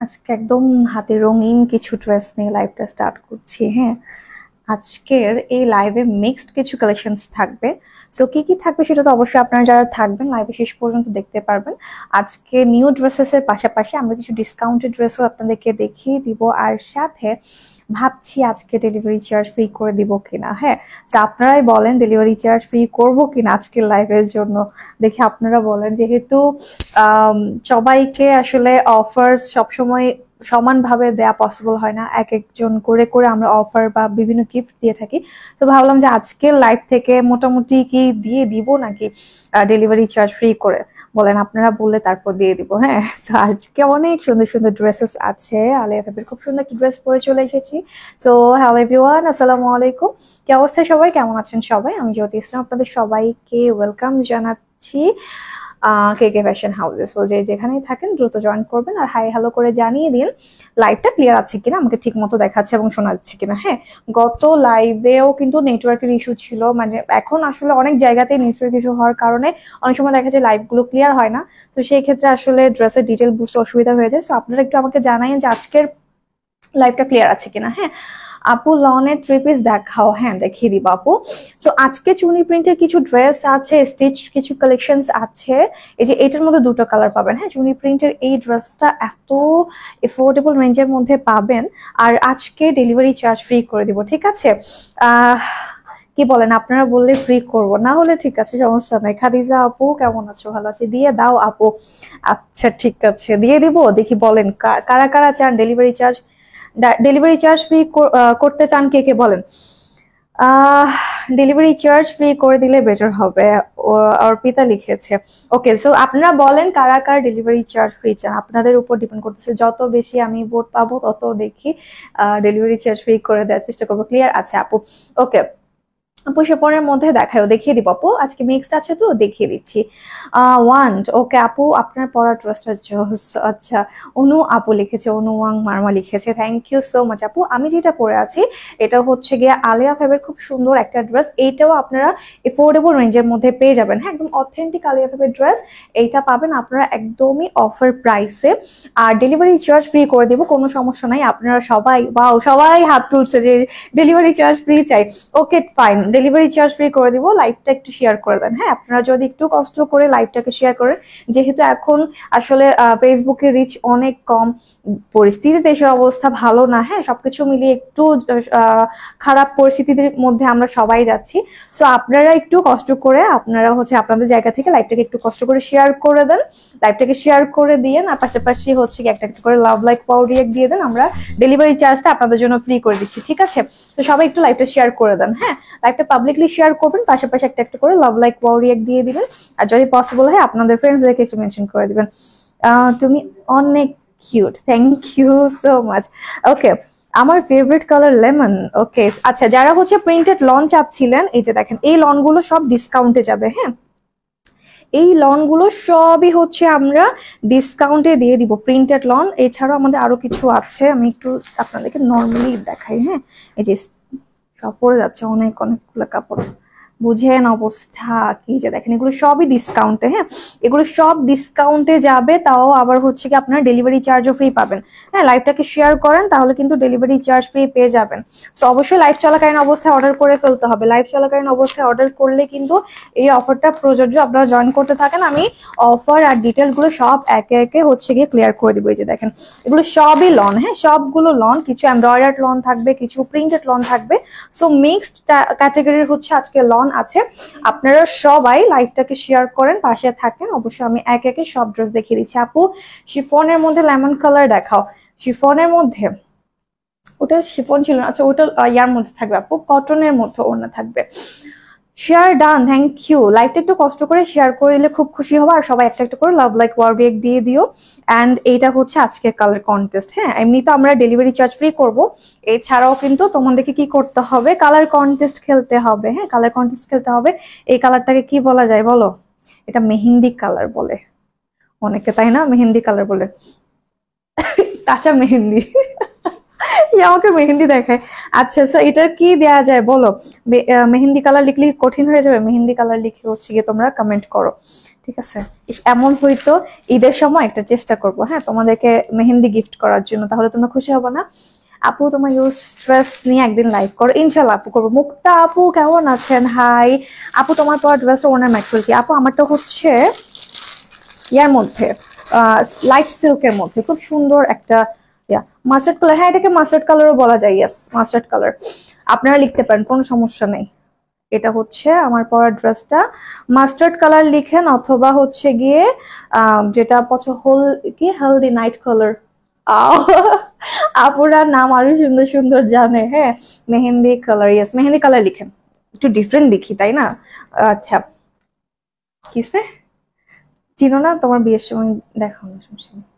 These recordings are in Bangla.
আজকে একদম হাতে রঙিন কিছু ড্রেস নিয়ে লাইভটা স্টার্ট করছি। হ্যাঁ, আজকের এই লাইভে মিক্সড কিছু কালেকশনস থাকবে। সো কি কি থাকবে সেটা তো অবশ্যই আপনারা যারা থাকবেন লাইভে শেষ পর্যন্ত দেখতে পারবেন। আজকে নিউ ড্রেসেস এর পাশাপাশি আমরা কিছু ডিসকাউন্টেড ড্রেসও আপনাদেরকে দেখিয়ে দিব, আর সাথে ভাবছি আজকে ডেলিভারি চার্জ ফ্রি করে দিব কিনা। হ্যাঁ, তো আপনারাই বলেন ডেলিভারি চার্জ ফ্রি করব কিনা আজকের লাইভের জন্য। দেখি আপনারা বলেন, যেহেতু সবাইকে আসলে অফার সবসময় সমানভাবে দেয়া পসিবল হয় না, এক একজন করে করে আমরা অফার বা বিভিন্ন গিফট দিয়ে থাকি। তো ভাবলাম যে আজকের লাইভ থেকে মোটামুটি কি দিয়ে দিব নাকি ডেলিভারি চার্জ ফ্রি করে, বলেন আপনারা, বললে তারপর দিয়ে দিব। হ্যাঁ, তো আজকে অনেক সুন্দর সুন্দর ড্রেসেস আছে। আলিয়া ভাবির খুব সুন্দর একটা ড্রেস পরে চলে এসেছি। সো হ্যালো এভরিওয়ান, আসসালামু আলাইকুম। কি অবস্থা সবাই, কেমন আছেন সবাই? আমি জ্যোতি ইসলাম, আপনাদের সবাইকে ওয়েলকাম জানাচ্ছি কেকে ফ্যাশন হাউসে। সো যেখানেই থাকেন দ্রুত জয়েন করবেন, আর হাই হ্যালো করে জানিয়ে দিন লাইভটা ক্লিয়ার আছে কিনা, আমাকে ঠিক মতো দেখাচ্ছে এবং শোনা যাচ্ছে কিনা। হ্যাঁ, গত লাইভেও কিন্তু নেটওয়ার্কের ইস্যু ছিল, মানে এখন আসলে অনেক জায়গাতেই নেটওয়ার্ক ইস্যু হওয়ার কারণে অনেক সময় দেখা যায় লাইভগুলো ক্লিয়ার হয় না। তো সেই ক্ষেত্রে আসলে ড্রেসের ডিটেল বুঝতে অসুবিধা হয়ে যায়। সো আপনারা একটু আমাকে জানাইন যে আজকের লাইভটা ক্লিয়ার আছে কিনা। হ্যাঁ আপু, লনের থ্রি পিস দেখাও। হ্যাঁ, দেখিয়ে দিব আপু। সো আজকে চুনি প্রিন্টের কিছু ড্রেস আছে, স্টিচ কিছু কালেকশনস আছে। এই যে এটার মধ্যে দুটো কালার পাবেন। হ্যাঁ, চুনি প্রিন্টের এই ড্রেসটা এত এফোর্ডেবল রেঞ্জের মধ্যে পাবেন, আর আজকে ডেলিভারি চার্জ ফ্রি করে দিব। ঠিক আছে, কি বলেন আপনারা? বললে ফ্রি করব, না হলে ঠিক আছে, সমস্যা নাই। খাদিজা আপু কেমন আছো? ভালো আছি, দিয়ে দাও আপু। আচ্ছা ঠিক আছে, দিয়ে দিব। দেখি বলেন কারা কারা চান ডেলিভারি চার্জ ফ্রি করতে চান, কে কে বলেন। ডেলিভারি চার্জ ফ্রি করে দিলে বেটার হবে, অর্পিতা লিখেছে। ওকে, সো আপনারা বলেন কারা কারা ডেলিভারি চার্জ ফ্রি চান। আপনাদের উপর ডিপেন্ড করতেছে, যত বেশি আমি ভোট পাবো তত দেখি ডেলিভারি চার্জ ফ্রি করে দেওয়ার চেষ্টা করবো। ক্লিয়ার আছে আপু? ওকে আপু, শিফনের মধ্যে দেখিয়ে দিব আপু, আজকে মিক্সড আছে তো দেখিয়ে দিচ্ছি। ওয়ান্ট, ওকে আপু, আপনার পড়া ড্রেসটা জোস। আচ্ছা, অনু আপু লিখেছে, অনু ওয়াং মার্মা লিখেছে, থ্যাংক ইউ সো মাচ আপু। আমি যেটা পরে আছি এটা হচ্ছে গিয়ে আলিয়া ফেবের খুব সুন্দর একটা ড্রেস। এইটাও আপনারা এফোর্ডেবল রেঞ্জের মধ্যে পেয়ে যাবেন। হ্যাঁ, একদম অথেন্টিক আলিয়া ফেবের ড্রেস। এইটা পাবেন আপনারা একদমই অফার প্রাইসে, আর ডেলিভারি চার্জ ফ্রি করে দিব, কোনো সমস্যা নাই। আপনারা সবাই সবাই হাত তুলছে যে ডেলিভারি চার্জ ফ্রি চাই। Okay fine, delivery charge free করে দিব। লাইভটা একটু শেয়ার করে দেন। হ্যাঁ, আপনারা যদি একটু কষ্ট করে লাইভটাকে শেয়ার করেন, যেহেতু এখন আসলে ফেসবুকের রিচ অনেক কম, পরিস্থিতি দেশের অবস্থা ভালো না। হ্যাঁ, সবকিছু মিলিয়ে একটু খারাপ পরিস্থিতির মধ্যে আমরা সবাই যাচ্ছি। সো আপনারা একটু কষ্ট করে, আপনারা হচ্ছে আপনাদের জায়গা থেকে লাইভটাকে একটু কষ্ট করে শেয়ার করে দেন। লাইভটাকে শেয়ার করে দিয়ে, আর পাশাপাশি হচ্ছে একটা একটা করে লাভ লাইক পাওয়ার রিয়েক্ট দিয়ে দেন। আমরা ডেলিভারি চার্জটা আপনাদের জন্য ফ্রি করে দিচ্ছি। ঠিক আছে, তো সবাই একটু লাইভটা শেয়ার করে দেন। হ্যাঁ, লাইভটা পাবলিকলি শেয়ার করবেন, পাশাপাশি একটা একটা করে লাভ লাইক পাওয়ার রিয়েক্ট দিয়ে দিবেন, আর যদি পসিবল হয় আপনাদের ফ্রেন্ডসদেরকে একটু মেনশন করে দিবেন। তুমি অনেক cute, thank you so much. Okay, আমার ফেভারিট কালার লেমন। ওকে, আচ্ছা, যারা হচ্ছে প্রিন্টেড লন চাচ্ছিলেন, এই যে দেখেন এই লন গুলো সব ডিসকাউন্টে যাবে। হ্যাঁ, এই লন গুলো সবই হচ্ছে আমরা ডিসকাউন্টে দিয়ে দিব, প্রিন্টেড লন। এছাড়াও আমাদের আরো কিছু আছে, আমি একটু আপনাদেরকে নর্মালি দেখাই। হ্যাঁ, এই যে সব পরে যাচ্ছে, অনেকগুলো কাপড়, বুঝেন অবস্থা কি যে দেখেন, এগুলো সবই ডিসকাউন্টে। হ্যাঁ, এগুলো সব ডিসকাউন্টে যাবে, তাও আবার হচ্ছে কি আপনারা ডেলিভারি চার্জও ফ্রি পাবেন। হ্যাঁ, লাইভটাকে শেয়ার করেন, তাহলে কিন্তু ডেলিভারি চার্জ ফ্রি পেয়ে যাবেন। সো অবশ্যই লাইভ চলাকালীন অবস্থায় অর্ডার করে ফেলতে হবে। লাইভ চলাকালীন অবস্থায় অর্ডার করলে কিন্তু এই অফারটা প্রযোজ্য। আপনারা জয়েন করতে থাকেন, আমি অফার আর ডিটেলস গুলো সব একে একে হচ্ছে গিয়ে ক্লিয়ার করে দিব। এই যে দেখেন এগুলো সবই লন। হ্যাঁ, সবগুলো লন, কিছু এমব্রয়ডার্ড লন থাকবে, কিছু প্রিন্টেড লন থাকবে। সো মিক্সড ক্যাটাগরির হচ্ছে আজকে লন আছে। আপনারা সবাই লাইভটাকে শেয়ার করেন, পাশে থাকেন। অবশ্যই আমি এক একে সব ড্রেস দেখিয়ে দিচ্ছি। আপু, শিফনের মধ্যে লেমন কালার দেখাও। শিফনের মধ্যে, ওটা শিফন ছিল না। আচ্ছা, ওটা ইয়ার মধ্যে থাকবে আপু, কটনের মধ্যে ওড়না থাকবে। Share done, thank you. লাইভটা একটু কষ্ট করে শেয়ার করে দিলে খুব খুশি হবো, আর সবাই একটা একটা করে লাভ লাইক ওয়ার রিয়েক্ট দিয়ে দিও। অ্যান্ড এইটা হচ্ছে আজকের কালার কন্টেস্ট। হ্যাঁ, এমনি তো আমরা ডেলিভারি চার্জ ফ্রি করবো, এছাড়াও কিন্তু তোমাদেরকে কি করতে হবে, কালার কন্টেস্ট খেলতে হবে। হ্যাঁ, কালার কন্টেস্ট খেলতে হবে। এই কালারটাকে কি বলা যায় বলো? এটা মেহেন্দি কালার বলে অনেকে, তাই না? মেহেন্দি কালার বলে, কাঁচা মেহেন্দি। আমাকে মেহেন্দি দেখায়। আচ্ছা স্যার এটার কি দেয়া যায় বলো? মেহেন্দি কালার লিখলে কঠিন হয়ে যাবে? মেহেন্দি কালার লিখে হচ্ছে গিয়ে তোমরা কমেন্ট করো, ঠিক আছে? এমন হয়তো ঈদের সময় একটা চেষ্টা করবো, হ্যাঁ, তোমাদেরকে মেহেন্দি গিফট করার জন্য, তাহলে তোমরা খুশি হবে না? আপু তোমার ইউজ ড্রেস নিয়ে একদিন লাইভ করো, ইনশাল্লাহ আপু করবো। মুক্তা আপু কেমন আছেন? হাই আপু, তোমার পর ড্রেস ওনার ম্যাটেরিয়াল কি? আপু আমারটা হচ্ছে ইয়ার মধ্যে, লাইট সিল্কের মধ্যে, খুব সুন্দর একটা মাস্টার্ড কালার। হ্যাঁ এটাকে মাস্টার্ড কালারও বলা যায়, ইয়েস মাস্টার্ড কালার, আপনারা লিখতে পারেন, কোনো সমস্যা নেই। এটা হচ্ছে আমার পরা ড্রেসটা, মাস্টার্ড কালার লিখেন অথবা হচ্ছে গিয়ে যেটা কি হেলদি নাইট কালার। আপুরা নাম আরো সুন্দর সুন্দর জানে, হ্যাঁ mehndi colour, yes mehndi colour লিখেন, একটু ডিফারেন্ট লিখি তাই না? আচ্ছা কিসে চিনো না, তোমার বিয়ের সময় দেখো না, সমস্যা নেই।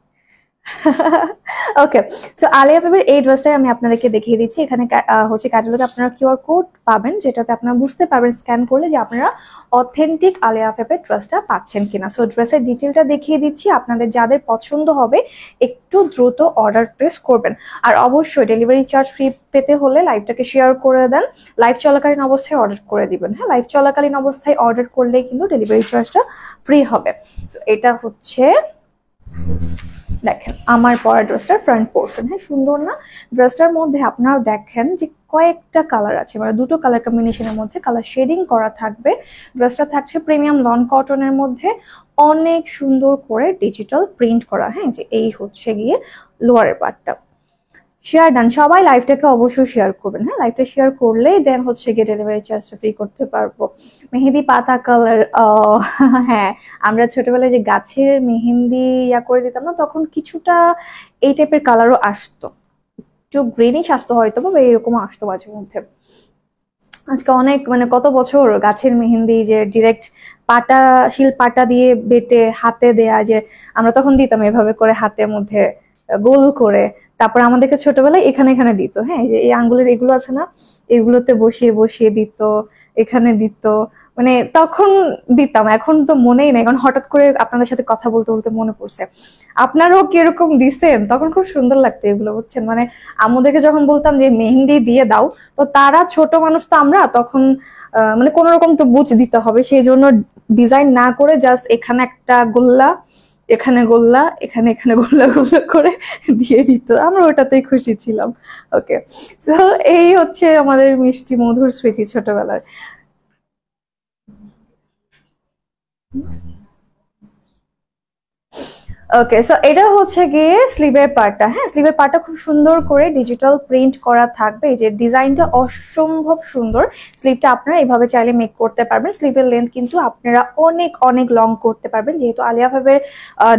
ওকে, সো আলিয়া ভাবের এই ড্রেসটাই আমি আপনাদেরকে দেখিয়ে দিচ্ছি। এখানে হচ্ছে ক্যাটালগে আপনারা কিউআর কোড পাবেন, যেটাতে আপনারা বুঝতে পারবেন স্ক্যান করলে যে আপনারা অথেন্টিক আলিয়া ভাবের ড্রেসটা পাচ্ছেন কিনা। সো ড্রেসের ডিটেলটা দেখিয়ে দিচ্ছি, আপনাদের যাদের পছন্দ হবে একটু দ্রুত অর্ডার প্লেস করবেন। আর অবশ্যই ডেলিভারি চার্জ ফ্রি পেতে হলে লাইভটাকে শেয়ার করে দেন, লাইভ চলাকালীন অবস্থায় অর্ডার করে দিবেন। হ্যাঁ লাইভ চলাকালীন অবস্থায় অর্ডার করলে কিন্তু ডেলিভারি চার্জটা ফ্রি হবে। সো এটা হচ্ছে দেখেন আমার পরা ড্রেসটার ফ্রন্ট পোর্শন, হ্যাঁ সুন্দর না? ড্রেসটার মধ্যে আপনারা দেখেন যে কয়েকটা কালার আছে, মানে দুটো কালার কম্বিনেশনের মধ্যে কালার শেডিং করা থাকবে। ড্রেসটা থাকছে প্রিমিয়াম লন কটনের মধ্যে, অনেক সুন্দর করে ডিজিটাল প্রিন্ট করা। হ্যাঁ যে এই হচ্ছে গিয়ে লোয়ারের পার্টটা। শেয়ার ডান, সবাই লাইভটাকে অবশ্যই শেয়ার করবেন। হ্যাঁ লাইভটা শেয়ার করলেই দেন হচ্ছে গিয়ে ডেলিভারি চার্জটা ফ্রি করতে পারবো। মেহেদি পাতা কালার, হ্যাঁ আমরা ছোটবেলায় যে গাছের মেহেন্দি করে দিতাম না, তখন কিছুটা এই টাইপের কালারও আসতো, একটু গ্রিনিশ আসতো হয়তো বা এরকম আসতো মাঝে মধ্যে। আজকে অনেক মানে কত বছর গাছের মেহেন্দি যে ডিরেক্ট শিল পাটা দিয়ে বেটে হাতে দেয়া, যে আমরা তখন দিতাম এভাবে করে হাতের মধ্যে গোল করে, তারপর আমাদেরকে ছোটবেলায় এখানে এখানে দিত। হ্যাঁ যে এই আঙ্গুলের এগুলো আছে না, এগুলোতে বসিয়ে বসিয়ে দিত, এখানে দিত, মানে তখন দিতাম। এখন তো মনেই নাই, কারণ হঠাৎ করে আপনাদের সাথে কথা বলতে বলতে মনে পড়ছে। আপনারাও কিরকম দিছেন? তখন খুব সুন্দর লাগতো এগুলো, বুঝছেন? মানে আমাদেরকে যখন বলতাম যে মেহেন্দি দিয়ে দাও, তো তারা ছোট মানুষ তো আমরা তখন মানে কোন রকম তো বুঝ দিতে হবে, সেই জন্য ডিজাইন না করে জাস্ট এখানে একটা গোল্লা, এখানে গোল্লা, এখানে এখানে গোল্লা গোল্লা করে দিয়ে দিত, আমরা ওটাতেই খুশি ছিলাম। ওকে, সো এই হচ্ছে আমাদের মিষ্টি মধুর স্মৃতি ছোটবেলার। ওকে, সো এটা হচ্ছে গিয়ে স্লিভের পার্টটা। হ্যাঁ স্লিভের পার্টটা খুব সুন্দর করে ডিজিটাল প্রিন্ট করা থাকবে, এই যে ডিজাইনটা অসম্ভব সুন্দর। স্লিভটা আপনারা এইভাবে চাইলে মেক করতে পারবেন। স্লিভের লেন্থ কিন্তু আপনারা অনেক অনেক লং করতে পারবেন, যেহেতু আলিয়া ভাবের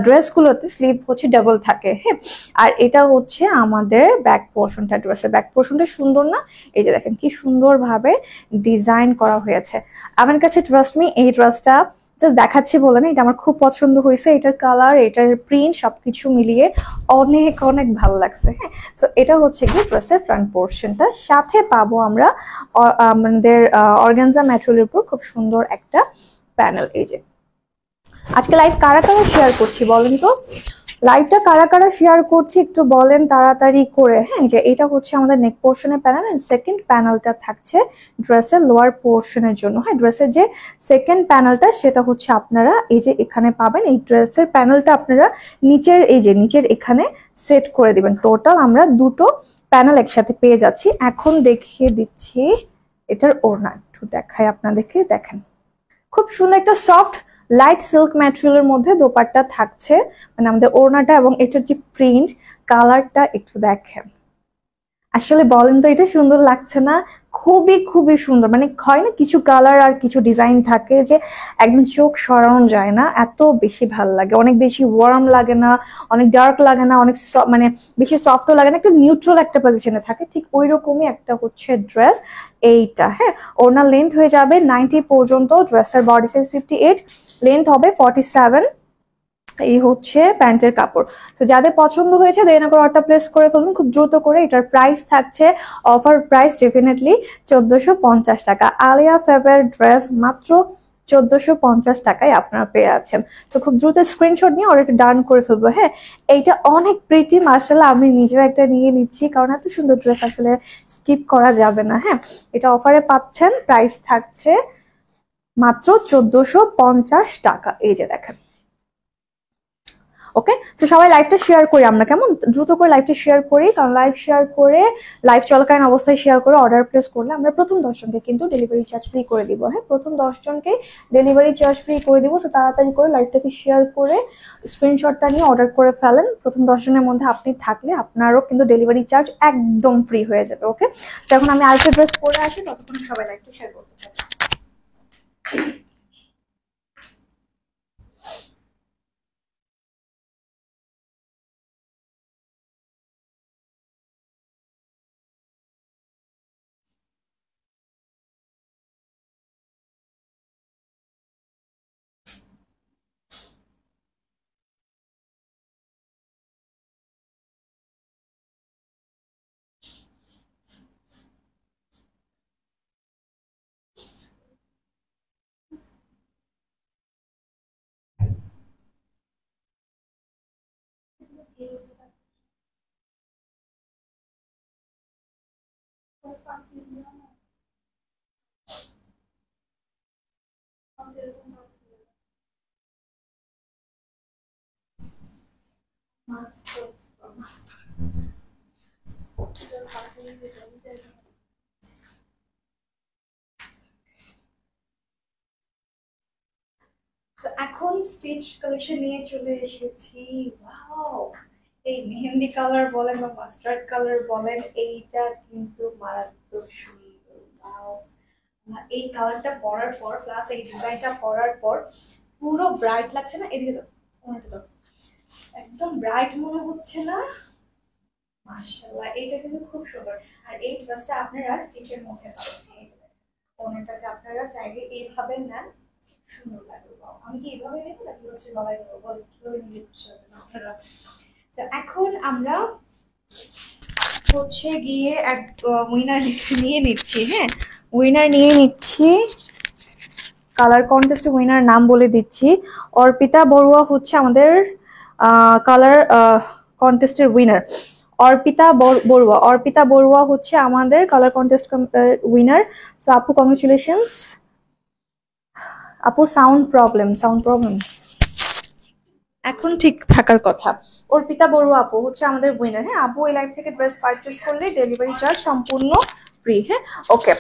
ড্রেসগুলোতে স্লিভ হচ্ছে ডাবল থাকে। হ্যাঁ আর এটা হচ্ছে আমাদের ব্যাক পোর্শনটা, ড্রেসের ব্যাক পোর্শনটা সুন্দর না? এই যে দেখেন কি সুন্দরভাবে ডিজাইন করা হয়েছে। আমার কাছে ট্রাস্ট মি এই ড্রেসটা দেখাচ্ছি বলে না, এটা আমার খুব পছন্দ হয়েছে। এটার কালার, এটার প্রিন্ট সবকিছু মিলিয়ে অনেক অনেক ভালো লাগছে। হ্যাঁ সো এটা হচ্ছে কি ড্রেসের ফ্রন্ট পোর্শনটা, সাথে পাবো আমরা আমাদের অর্গানজা ম্যাটেরিয়ালের উপর খুব সুন্দর একটা প্যানেল। এই যে আজকে লাইভ কারা কারা শেয়ার করছি বলেন তো? লাইভটা কারা কারা শেয়ার করছি একটু বলেন তাড়াতাড়ি করে। হ্যাঁ যে এটা হচ্ছে আমাদের নেক পোর্শনের প্যানেল, এন্ড সেকেন্ড প্যানেলটা থাকছে ড্রেসের লোয়ার পোর্শনের জন্য। হ্যাঁ ড্রেসের যে সেকেন্ড প্যানেলটা সেটা হচ্ছে আপনারা এই যে এখানে পাবেন। এই ড্রেসের প্যানেলটা আপনারা নিচের এই যে নিচের এখানে সেট করে দিবেন। টোটাল আমরা দুটো প্যানেল একসাথে পেয়ে যাচ্ছি। এখন দেখিয়ে দিচ্ছি এটার ওড়না, একটু দেখাই আপনাদেরকে। দেখেন খুব সুন্দর একটা সফট লাইট সিল্ক ম্যাটেরিয়ালের মধ্যে দোপাট্টা থাকছে, মানে আমাদের ওড়নাটা, এবং এটার যে প্রিন্ট কালারটা একটু দেখেন। আসলে বলেন তো এটা সুন্দর লাগছে না? খুবই খুবই সুন্দর। মানে হয় না কিছু কালার আর কিছু ডিজাইন থাকে যে একদম চোখ সরানো যায় না, এত বেশি ভাল লাগে। অনেক বেশি ওয়ার্ম লাগে না, অনেক ডার্ক লাগে না, অনেক মানে বেশি সফটও লাগে না, একটু নিউট্রাল একটা পজিশনে থাকে। ঠিক ওই রকমই একটা হচ্ছে ড্রেস এইটা। হ্যাঁ ওনার লেন্থ হয়ে যাবে 90 পর্যন্ত, ড্রেসের বডি সাইজ 58, লেন্থ হবে 47। এই হচ্ছে প্যান্টের কাপড়। তো যাদের পছন্দ হয়েছে দেরি না করে অর্ডার প্লেস করে ফেলুন খুব দ্রুত করে। এটার প্রাইস থাকছে অফার প্রাইস ডেফিনেটলি 1450 টাকা। আলিয়া ফেবের ড্রেস মাত্র 1450 টাকায় আপনারা পেয়ে আছেন। তো খুব দ্রুত স্ক্রিনশট নিয়ে অর্ডারটা ডান করে ফেলবো। হ্যাঁ, এইটা অনেক প্রিটি, মার্শাল্লাহ আমি নিজেও একটা নিয়ে নিচ্ছি, কারণ এত সুন্দর ড্রেস আসলে স্কিপ করা যাবে না। হ্যাঁ, এটা অফারে পাচ্ছেন, প্রাইস থাকছে মাত্র 1450 টাকা। এই যে দেখেন। ওকে, তো সবাই লাইভটা শেয়ার করি আমরা, কেমন দ্রুত করে লাইভটা শেয়ার করি, কারণ লাইভ শেয়ার করে, লাইভ চলাকালীন অবস্থায় শেয়ার করে অর্ডার প্লেস করলে আমরা প্রথম 10 জনকে কিন্তু ডেলিভারি চার্জ ফ্রি করে দিব। হ্যাঁ, প্রথম 10 জনকে ডেলিভারি চার্জ ফ্রি করে দিব। তো তাড়াতাড়ি করে লাইভটাকে শেয়ার করে স্ক্রিনশটটা নিয়ে অর্ডার করে ফেলেন। প্রথম 10 জনের মধ্যে আপনি থাকলে আপনারও কিন্তু ডেলিভারি চার্জ একদম ফ্রি হয়ে যাবে। ওকে, তো এখন আমি আরেকটা ড্রেস পরে আসি, ততক্ষণ সবাই লাইভটা শেয়ার করতে থাকুন। এখন স্টিচ কালেকশন নিয়ে চলে এসেছি। ওয়াও, এই মেহেন্দি কালার বলেন বা মাস্টার্ড কালার বলেন, এইটা কিন্তু মারাত্মক সুন্দর। ওয়াও, এই কালারটা পরার পর প্লাস এই ডিজাইনটা পরার পর পুরো ব্রাইট লাগছে না? এদিকে দাও, ওনাটা দাও, একদম ব্রাইট মনে হচ্ছে না? মাশাআল্লাহ, এইটা কিন্তু খুব সুন্দর। আর এই ড্রেসটা আপনারা স্টিচের মধ্যে পাবেন। এই যে ওনাটাকে আপনারা চাইলে এইভাবে নেন, সুন্দর লাগবে। আমি কি এইভাবে নেব নাকি হচ্ছে গলায় নেবো? বল, কিভাবে নিয়ে আপনারা? এখন আমরা হচ্ছে গিয়ে এক উইনার নিয়ে নিচ্ছি। হ্যাঁ, উইনার নিয়ে নিচ্ছি, কালার কন্টেস্ট উইনার নাম বলে দিচ্ছি। অর্পিতা বড়ুয়া হচ্ছে আমাদের কালার কন্টেস্টের উইনার। অর্পিতা বড়ুয়া হচ্ছে আমাদের কালার কন্টেস্ট উইনার। সো আপু, কংগ্রেচুলেশনস আপু। সাউন্ড প্রবলেম এখন ঠিক থাকার কথা। অর্পিতা বড়ুয়া আপু হচ্ছে আমাদের উইনার। হ্যাঁ, আপু এই লাইভ থেকে ড্রেস পারচেজ করলে ডেলিভারি চার্জ সম্পূর্ণ ফ্রি। হ্যাঁ, ওকে।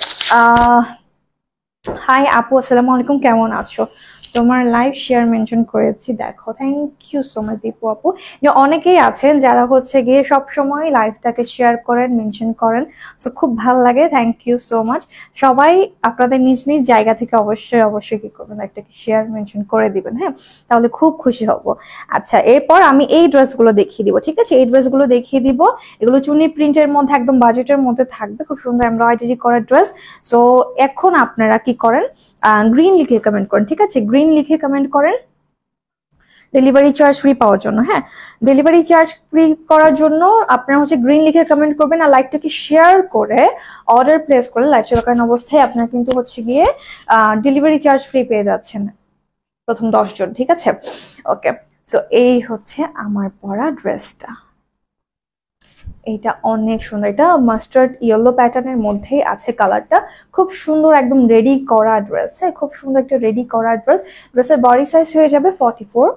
হাই আপু, আসসালামু আলাইকুম, কেমন আছো? তোমার লাইভ শেয়ার মেনশন করেছি, দেখো। Thank you so much Dipu আপু। যে অনেকেই আছেন যারা হচ্ছে গিয়ে সব সময় লাইভটাকে শেয়ার করেন, মেনশন করেন, সো খুব ভালো লাগে। Thank you so much. সবাই আপনাদের নিজ নিজ জায়গা থেকে অবশ্যই কি করবেন, লাইভটাকে শেয়ার মেনশন করে দিবেন। হ্যাঁ, তাহলে খুব খুশি হব। আচ্ছা, এরপর আমি এই ড্রেসগুলো দেখিয়ে দিব। ঠিক আছে, এই ড্রেসগুলো দেখিয়ে দিব। এগুলো চুনি প্রিন্টের মধ্যে, একদম বাজেটের মধ্যে থাকবে, খুব সুন্দর এমব্রয়ডারি করা ড্রেস। সো এখন আপনারা কি করেন, গ্রিন লিখে কমেন্ট করেন। ঠিক আছে, গ্রিন লিখে কমেন্ট করেন ডেলিভারি চার্জ ফ্রি পাওয়ার জন্য। হ্যাঁ, ডেলিভারি চার্জ ফ্রি করার জন্য আপনারা হচ্ছে গ্রিন লিখে কমেন্ট করবেন। আর লাইভটাকে শেয়ার করে অর্ডার প্লেস করে লাইভ চলাকালীন অবস্থায় আপনারা কিন্তু হচ্ছে গিয়ে ডেলিভারি চার্জ ফ্রি পেয়ে যাচ্ছেন প্রথম 10 জন। ঠিক আছে, ওকে। সো এই হচ্ছে আমার পরা ড্রেসটা, এইটা অনেক সুন্দর। এটা মাস্টার্ড ইয়েলো প্যাটার্নের মধ্যেই আছে কালারটা, খুব সুন্দর, একদম রেডি করা ড্রেস। হ্যাঁ, খুব সুন্দর একটা রেডি করা ড্রেস। ড্রেসের বডি সাইজ হয়ে যাবে 44,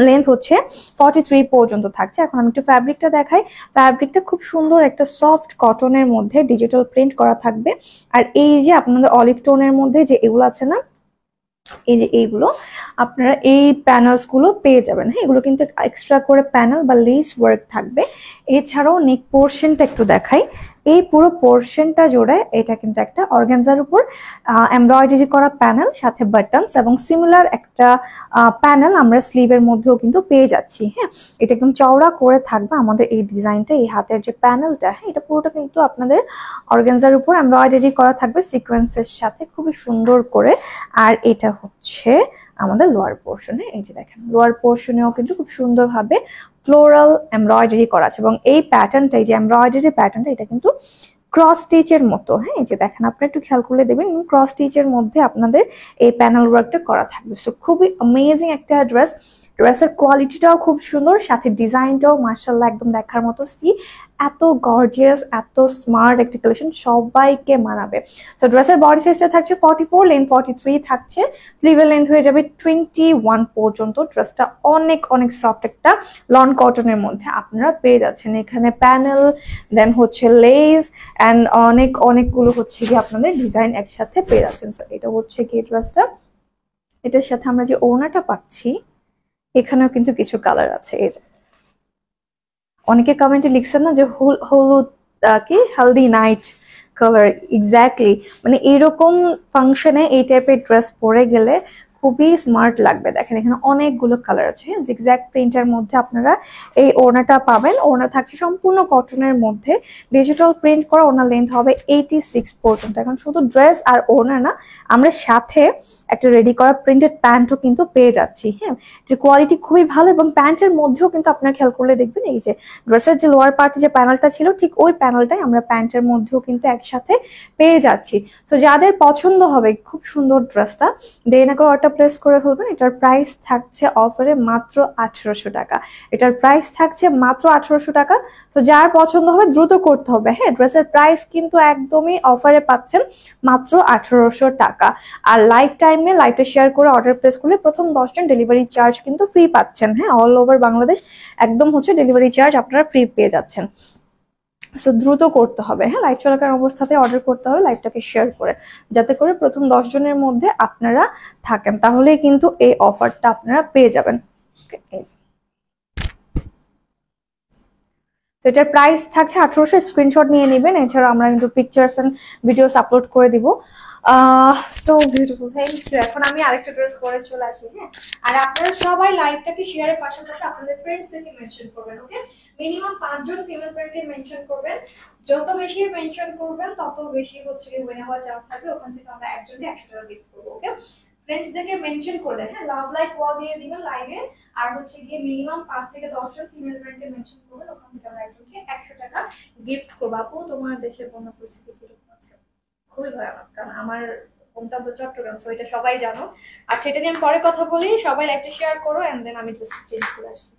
লেন্থ হচ্ছে 43 পর্যন্ত থাকছে। এখন আমি একটু ফ্যাব্রিকটা দেখাই। ফ্যাব্রিকটা খুব সুন্দর একটা সফট কটনের মধ্যে ডিজিটাল প্রিন্ট করা থাকবে। আর এই যে আপনাদের অলিভ টোনের মধ্যে যে এগুলো আছে না, এই যে এইগুলো আপনারা এই প্যানেলস গুলো পেয়ে যাবেন। হ্যাঁ, এগুলো কিন্তু এক্সট্রা করে প্যানেল বা লেস ওয়ার্ক থাকবে। এছাড়াও নেক পোর্শনটা একটু দেখাই। এই পুরো পোর্শনটা জুড়ে এটা কিন্তু একটা অর্গানজার উপর এমব্রয়ডারি করা প্যানেল, সাথে বাটনস এবং সিমিলার একটা প্যানেল আমরা স্লিভের মধ্যেও কিন্তু পেয়ে যাচ্ছি। হ্যাঁ, এটা একদম চওড়া করে থাকবে আমাদের এই ডিজাইনটা, এই হাতের যে প্যানেলটা। হ্যাঁ, এটা পুরোটা কিন্তু আপনাদের অর্গানজার উপর এমব্রয়ডারি করা থাকবে সিকোয়েন্সের সাথে, খুবই সুন্দর করে। আর এটা হচ্ছে আমাদের লোয়ার পোর্শনে। এই যে দেখেন, লোয়ার পোর্শনেও কিন্তু খুব সুন্দরভাবে ফ্লোরাল এমব্রয়ডারি করা আছে। এবং এই প্যাটার্নটা, এই যে এমব্রয়ডারি প্যাটার্নটা, এটা কিন্তু ক্রস স্টিচের মতো। হ্যাঁ, এই যে দেখেন, আপনি একটু খেয়াল করলে দেখবেন ক্রস স্টিচের মধ্যে আপনাদের এই প্যানেল ওয়ার্কটা করা থাকবে। সো খুবই অ্যামেজিং একটা ড্রেস। ড্রেসের কোয়ালিটিটাও খুব সুন্দর, সাথে ডিজাইনটাও মাশাআল্লাহ একদম দেখার মতো। এত গর্জিয়াস, এত স্মার্ট একটা কালেকশন, সবাইকে মানাবে। সো ড্রেসের বডি সাইজটা থাকছে 44, লেন্থ 43 থাকছে, স্লিভের লেন্থ হয়ে যাবে 21 পর্যন্ত। ড্রেসটা অনেক অনেক সফট একটা লন কটনের মধ্যে আপনারা পেয়ে যাচ্ছেন। এখানে প্যানেল, দেন হচ্ছে লেস অ্যান্ড অনেকগুলো হচ্ছে কি আপনাদের ডিজাইন একসাথে পেয়ে যাচ্ছেন। সো এটা হচ্ছে কি ড্রেসটা। এটার সাথে আমরা যে ওড়নাটা পাচ্ছি, এখানেও কিন্তু কিছু কালার আছে। এই যে অনেকে কমেন্টে লিখছেন না যে হলুদ কি হেলদি নাইট কালার, এক্স্যাক্টলি মানে এরকম ফাংশনে এই টাইপের ড্রেস পরে গেলে খুবই স্মার্ট লাগবে। দেখেন এখানে অনেকগুলো কালার আছে। জিগজ্যাগ প্রিন্টের মধ্যে আপনারা এই ওড়নাটা পাবেন। ওড়না থাকছে সম্পূর্ণ কটনের মধ্যে, ডিজিটাল প্রিন্ট করা। ওড়নার লেন্থ হবে 86 পর্যন্ত। এখন শুধু ড্রেস আর ওড়না না, আমরা সাথে একটা রেডি করা প্রিন্টেড প্যান্টও কিন্তু পেয়ে যাচ্ছি। হ্যাঁ, এর কোয়ালিটি খুবই ভালো, এবং প্যান্টের মধ্যেও কিন্তু আপনারা খেয়াল করলে দেখবেন এই যে ড্রেসের যে লোয়ার পার্টে যে প্যানেলটা ছিল, ঠিক ওই প্যানেলটাই আমরা প্যান্টের মধ্যেও কিন্তু একসাথে পেয়ে যাচ্ছি। তো যাদের পছন্দ হবে খুব সুন্দর ড্রেসটা, দেরি না করে অর্ডার প্লেস করে ফেলবেন। এটার প্রাইস থাকছে অফারে মাত্র 1800 টাকা। এটার প্রাইস থাকছে মাত্র 1800 টাকা। তো যার পছন্দ হবে দ্রুত করতে হবে। হ্যাঁ, ড্রেসের প্রাইস কিন্তু একদমই অফারে পাচ্ছেন মাত্র 1800 টাকা। আর লাইফ টাইমে লাইভটা শেয়ার করে অর্ডার প্লেস করলে প্রথম 10 জন ডেলিভারি চার্জ কিন্তু ফ্রি পাচ্ছেন। হ্যাঁ, অল ওভার বাংলাদেশ একদম হচ্ছে ডেলিভারি চার্জ আপনারা ফ্রি পেয়ে যাচ্ছেন। সো দ্রুত করতে হবে। হ্যাঁ, লাইভ চলাকালীন অবস্থাতে অর্ডার করতে হবে, লাইভটাকে শেয়ার করে, যাতে করে প্রথম 10 জনের মধ্যে আপনারা থাকেন, তাহলেই কিন্তু এই অফারটা আপনারা পেয়ে যাবেন। তো এটার প্রাইস থাকছে 1800, স্ক্রিনশট নিয়ে নেবেন। এছাড়া আমরা কিন্তু পিকচার্স এন্ড ভিডিওস আপলোড করে দিব। So beautiful, thank you. এখন আমি আরেকটা ড্রেস পরে চলে আসি। হ্যাঁ, আর আপনারা সবাই লাইভটাকে শেয়ারের পাশাপাশি আপনাদের ফ্রেন্ডসদেরকে মেনশন করবেন। ওকে, মিনিমাম 5 জন ফিমেল ফ্রেন্ডকে মেনশন করবেন। যত বেশি মেনশন করবেন তত বেশি হচ্ছে উইন হওয়ার চান্স থাকবে। ওখান থেকে আমরা একজনকে 100 টাকা গিফট করবো। ওকে, ফ্রেন্ডসদেরকে মেনশন করলে হ্যাঁ লাভ লাইক ওয়াও দিয়ে দিবেন লাইভে। আর হচ্ছে গিয়ে মিনিমাম 5 থেকে 10 জন ফিমেল ফ্রেন্ডকে মেনশন করবেন। ওখান থেকে আমরা একজনকে 100 টাকা গিফট করবো। আপু, তোমার দেশের বন্য পরিস্থিতি কিরকম আছে? খুবই ভয়ানক, কারণ আমার হোমটাউন তো চট্টগ্রাম, সো এটা সবাই জানো। আচ্ছা, এটা নিয়ে আমি পরে কথা বলি। সবাই লাইভটা শেয়ার করো, এন্ড দেন আমি জাস্ট চেঞ্জ করে আসি।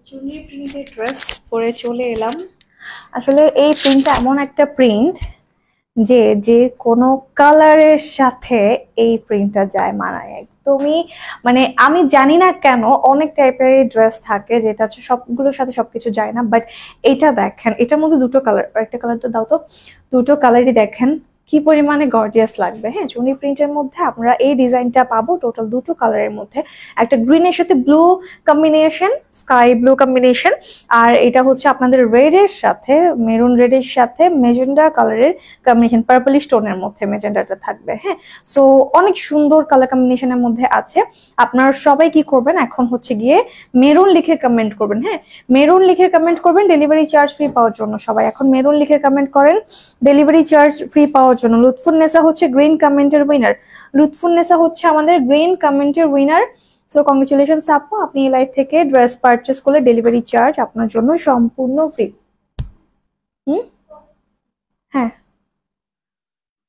চুনি প্রিন্টের ড্রেস পরে চলে এলাম। আসলে এই প্রিন্টটা এমন একটা প্রিন্ট যে যে কোনো কালারের সাথে এই প্রিন্টটা যায়, মানায় একদমই। মানে আমি জানি না কেন অনেক টাইপের ড্রেস থাকে যেটা হচ্ছে সবগুলোর সাথে সবকিছু যায় না, বাট এটা দেখেন, এটার মধ্যে দুটো কালার, একটা কালারটা দাও তো, দুটো কালারই দেখেন কি পরিমাণে গর্জিয়াস লাগবে। হ্যাঁ, চুনি প্রিন্টের মধ্যে আমরা এই ডিজাইনটা পাবো টোটাল দুটো কালারের মধ্যে। একটা গ্রিনের সাথে blue combination, sky blue combination, আর এটা হচ্ছে আপনাদের রেডের সাথে, মেরুন রেডের সাথে মেজেন্ডা কালারের কম্বিনেশন, পার্পলিশ টোনের মধ্যে মেজেন্ডাটা থাকবে। হ্যাঁ, সো অনেক সুন্দর কালার কম্বিনেশনের মধ্যে আছে। আপনারা সবাই কি করবেন, এখন হচ্ছে গিয়ে মেরুন লিখে কমেন্ট করবেন। হ্যাঁ, মেরুন লিখে কমেন্ট করবেন ডেলিভারি চার্জ ফ্রি পাওয়ার জন্য। সবাই এখন মেরুন লিখে কমেন্ট করেন ডেলিভারি চার্জ ফ্রি পাওয়ার জন্য। লুৎফুন্নেসা হচ্ছে গ্রিন কমেন্টের উইনার। লুৎফুন্নেসা হচ্ছে আমাদের গ্রিন কমেন্টের উইনার। সো কংগ্রেচুলেশনস আপু, আপনি এই লাইভ থেকে ড্রেস পারচেস করলে ডেলিভারি চার্জ আপনার জন্য সম্পূর্ণ ফ্রি। হুম, হ্যাঁ,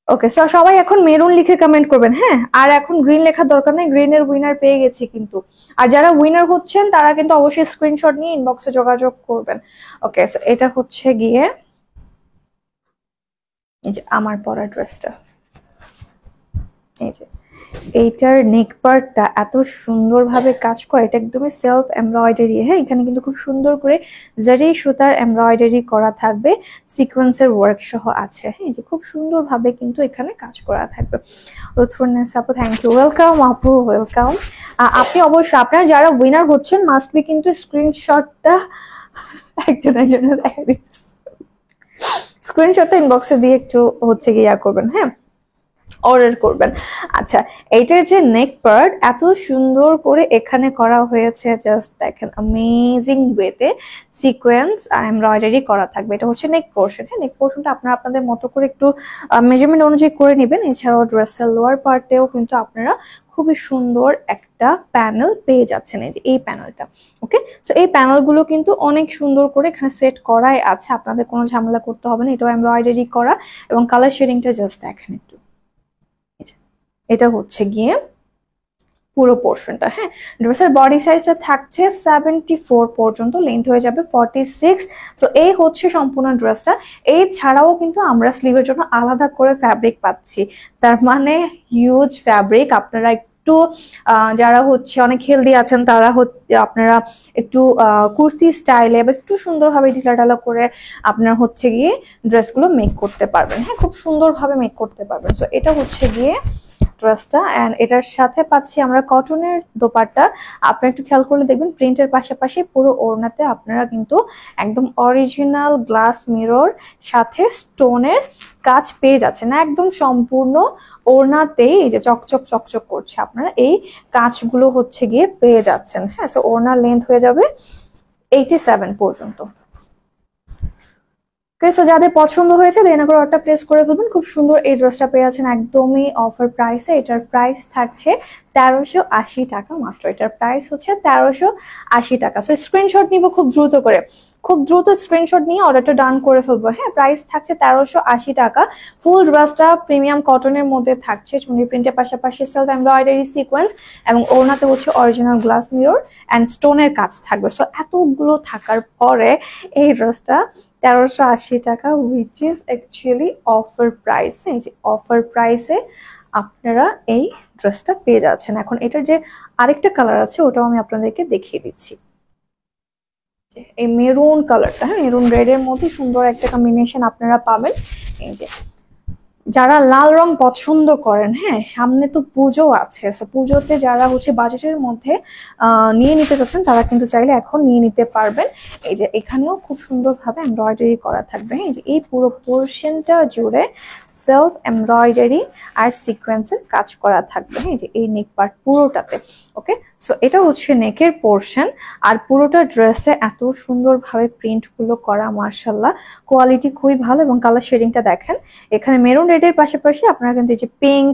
ওকে, সো সবাই এখন মেরুন লিখে কমেন্ট করবেন, হ্যাঁ। আর এখন গ্রিন লেখার দরকার নেই, গ্রিনের উইনার পেয়ে গেছি কিন্তু। আর যারা উইনার হচ্ছেন তারা কিন্তু অবশ্যই স্ক্রিনশট নিয়ে ইনবক্সে যোগাযোগ করবেন। ওকে, সো এটা হচ্ছে গিয়ে এই যে আমার পরা ড্রেসটা, এই যে এইটার নেক পার্টটা এত সুন্দরভাবে কাজ করে, এটা একদমই সেলফ এমব্রয়ডারি, হ্যাঁ। এখানে কিন্তু খুব সুন্দর করে জারি সুতার এমব্রয়ডারি করা থাকবে, সিকোয়েন্সের ওয়ার্ক সহ আছে, হ্যাঁ। যে খুব সুন্দরভাবে কিন্তু এখানে কাজ করা থাকবে। লুৎফুন্নেস আপু থ্যাংক ইউ, ওয়েলকাম আপু, ওয়েলকাম। আপনি অবশ্যই আপনারা যারা উইনার হচ্ছেন মাস্ট বি কিন্তু স্ক্রিনশটটা একজনের দেখা দিচ্ছে, স্ক্রিনশটটা ইনবক্সে দিয়ে একটু হচ্ছে গিয়ে করবেন, হ্যাঁ, অর্ডার করবেন। আচ্ছা, এইটার যে নেক পার্ট এত সুন্দর করে এখানে করা হয়েছে, জাস্ট দেখেন অ্যামেজিং ওয়েতে সিকোয়েন্স আর এমব্রয়ডারি করা থাকবে। এটা হচ্ছে নেক পোর্শন, হ্যাঁ। নেক পোর্শনটা আপনারা আপনাদের মতো করে একটু মেজারমেন্ট অনুযায়ী করে নেবেন। এছাড়াও ড্রেসের লোয়ার পার্টেও কিন্তু আপনারা খুবই সুন্দর একটা প্যানেল পেয়ে যাচ্ছেন, এই যে এই প্যানেলটা। ওকে, সো এই প্যানেলগুলো কিন্তু অনেক সুন্দর করে এখানে সেট করাই আছে, আপনাদের কোনো ঝামেলা করতে হবে না। এটাও এমব্রয়ডারি করা এবং কালার শেডিংটা জাস্ট দেখেন একটু। এটা হচ্ছে গিয়ে পুরো পোর্শনটা, হ্যাঁ। ড্রেসের বডি সাইজটা থাকছে 74 পর্যন্ত, লেন্থ হয়ে যাবে 46। সো এই হচ্ছে সম্পূর্ণ ড্রেসটা। এই ছাড়াও কিন্তু আমরা স্লিভের জন্য আলাদা করে ফ্যাব্রিক পাচ্ছি, তার মানে হিউজ ফ্যাব্রিক। আপনারা একটু যারা হচ্ছে অনেক হেলদি আছেন তারা আপনারা একটু কুর্তি স্টাইলে বা একটু সুন্দরভাবে ঢিলাঢালা করে আপনারা হচ্ছে গিয়ে ড্রেসগুলো মেক করতে পারবেন, হ্যাঁ, খুব সুন্দরভাবে মেক করতে পারবেন। সো এটা হচ্ছে গিয়ে ড্রেসটা, এন্ড এটার সাথে পাচ্ছি আমরা কটনের দোপাট্টা। আপনারা একটু খেয়াল করলে দেখবেন প্রিন্টের পাশাপাশি পুরো ওড়নাতে আপনারা কিন্তু একদম অরিজিনাল গ্লাস মিরর সাথে স্টোনের কাজ পেয়ে যাচ্ছেন, একদম সম্পূর্ণ ওড়নাতেই এই যে চকচক চকচক করছে, আপনারা এই কাজগুলো হচ্ছে গিয়ে পেয়ে যাচ্ছেন, হ্যাঁ। সো ওড়নার লেন্থ হয়ে যাবে 87 পর্যন্ত। সো যাদের পছন্দ হয়েছে দেরি না করে অর্ডারটা প্লেস করে ফেলবেন। খুব সুন্দর এই ড্রেসটা পেয়ে যাচ্ছেন একদমই অফার প্রাইসে। এটার প্রাইস থাকছে 1380 টাকা মাত্র। এটার প্রাইস হচ্ছে 1380 টাকা। সো স্ক্রিনশট নিব খুব দ্রুত করে, খুব দ্রুত স্ক্রিনশট নিয়ে অর্ডারটা ডান করে ফেলবো, হ্যাঁ। প্রাইস থাকছে 1380 টাকা। ফুল ড্রেসটা প্রিমিয়াম কটনের মধ্যে থাকছে, চুনি প্রিন্টের পাশাপাশি সেলফ এমব্রয়ডারি সিকোয়েন্স এবং ওড়নাতে হচ্ছে অরিজিনাল গ্লাস মিরর অ্যান্ড স্টোনের কাজ থাকবে। সো এতগুলো থাকার পরে এই ড্রেসটা 1380 টাকা, which is actually offer price. এই যে অফার প্রাইসে আপনারা এই ড্রেসটা পেয়ে যাচ্ছেন। এখন এটার যে আরেকটা কালার আছে ওটাও আমি আপনাদেরকে দেখিয়ে দিচ্ছি, এই মেরুন কালারটা, হ্যাঁ, মেরুন রেড এর মধ্যে সুন্দর একটা কম্বিনেশন আপনারা পাবেন। এই যে যারা লাল রং পছন্দ করেন, হ্যাঁ, সামনে তো পুজো আছে, সো পুজোতে যারা হচ্ছে বাজেটের মধ্যে নিয়ে নিতে চাচ্ছেন তারা কিন্তু চাইলে এখন নিয়ে নিতে পারবেন। এই যে এখানেও খুব সুন্দরভাবে এমব্রয়ডারি করা থাকবে, এই যে এই পুরো পোর্শনটা জুড়ে সেলফ এমব্রয়ডারি আর সিকোয়েন্সের কাজ করা থাকবে, এই যে এই নেক পার্ট পুরোটাতে। ওকে, সো এটা হচ্ছে নেকের পোর্শন আর পুরোটা ড্রেসে এত সুন্দরভাবে প্রিন্টগুলো করা, মার্শাল্লাহ কোয়ালিটি খুবই ভালো। এবং কালার শেডিংটা দেখেন, এখানে মেরুন রেডের পাশাপাশি আপনারা কিন্তু এই যে পিঙ্ক,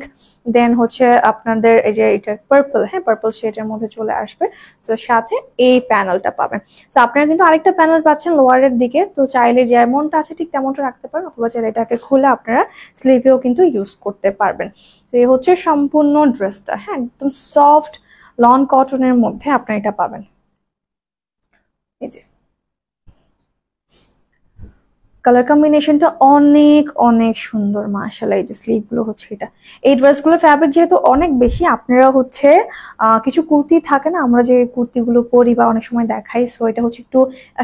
দেন হচ্ছে আপনাদের এই যে এটা পার্পল, হ্যাঁ, পার্পল শেডের মধ্যে চলে আসবে। তো সাথে এই প্যানেলটা পাবেন। তো আপনারা কিন্তু আরেকটা প্যানেল পাচ্ছেন লোয়ারের দিকে, তো চাইলে যেমনটা আছে ঠিক তেমনটা রাখতে পারেন, অথবা চাইলে এটাকে খুলে আপনারা স্লিভেও কিন্তু ইউজ করতে পারবেন। তো এই হচ্ছে সম্পূর্ণ ড্রেসটা, হ্যাঁ, একদম সফট লন কটনের মধ্যে আপনারা এটা পাবেন। এই যে কালার কম্বিনেশনটা অনেক অনেক সুন্দর, মাশাআল্লাহ। এই যে স্লিভ গুলো হচ্ছে এটা, এই ড্রেসগুলোর ফ্যাব্রিক যেহেতু অনেক বেশি, আপনারা হচ্ছে কিছু কুর্তি থাকে না আমরা যে কুর্তিগুলো পরি বা অনেক সময় দেখাই, সো এটা হচ্ছে একটু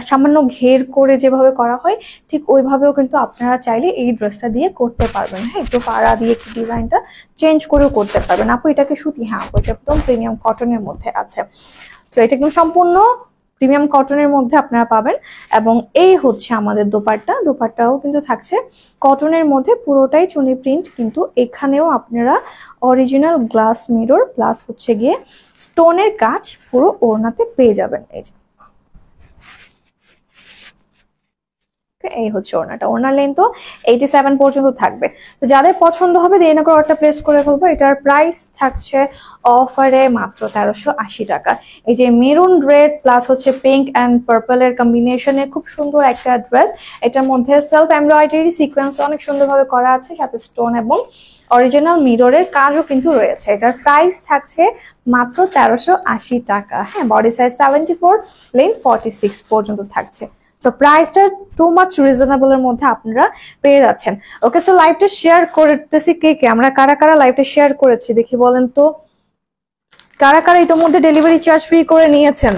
সামান্য ঘের করে যেভাবে করা হয় ঠিক ওইভাবেও কিন্তু আপনারা চাইলে এই ড্রেসটা দিয়ে করতে পারবেন, হ্যাঁ। একটু পাড়া দিয়ে একটু ডিজাইনটা চেঞ্জ করেও করতে পারবেন। আপু এটাকে সুতি, হ্যাঁ আপু এটা একদম প্রিমিয়াম কটনের মধ্যে আছে। সো এটা একদম সম্পূর্ণ প্রিমিয়াম কটনের মধ্যে আপনারা পাবেন। এবং এই হচ্ছে আমাদের দোপাট্টা, দোপাট্টাও কিন্তু থাকছে কটনের মধ্যে, পুরোটাই চুনি প্রিন্ট, কিন্তু এখানেও আপনারা অরিজিনাল গ্লাস মিরর প্লাস হচ্ছে গিয়ে স্টোনের কাজ পুরো ওড়নাতে পেয়ে যাবেন। এই যে ওকে, এই হচ্ছে ওড়নাটা। ওড়নার লেন্থ 87 পর্যন্ত থাকবে। তো যাদের পছন্দ হবে দেরি না করে অর্ডারটা প্লেস করে ফেলবো। এটার প্রাইস থাকছে অফারে মাত্র 1380 টাকা। এই যে মেরুন রেড প্লাস হচ্ছে পিঙ্ক অ্যান্ড পার্পলের কম্বিনেশনে খুব সুন্দর একটা ড্রেস। এটার মধ্যে সেলফ এমব্রয়ডারি সিকোয়েন্স অনেক সুন্দরভাবে করা আছে, সাথে স্টোন এবং অরিজিনাল মিররের কাজও কিন্তু রয়েছে। এটার প্রাইস থাকছে মাত্র 1380 টাকা। হ্যাঁ, বডি সাইজ 74, লেন্থ 46 পর্যন্ত থাকছে। সো প্রাইসটা টু মাচ রিজনেবল এর মধ্যে আপনারা পেয়ে যাচ্ছেন। ওকে, সো লাইভটা শেয়ার করতেছি কে কে, আমরা কারা কারা লাইভটা শেয়ার করেছি দেখি বলেন তো। কারা কারা ইতোমধ্যে ডেলিভারি চার্জ ফ্রি করে নিয়েছেন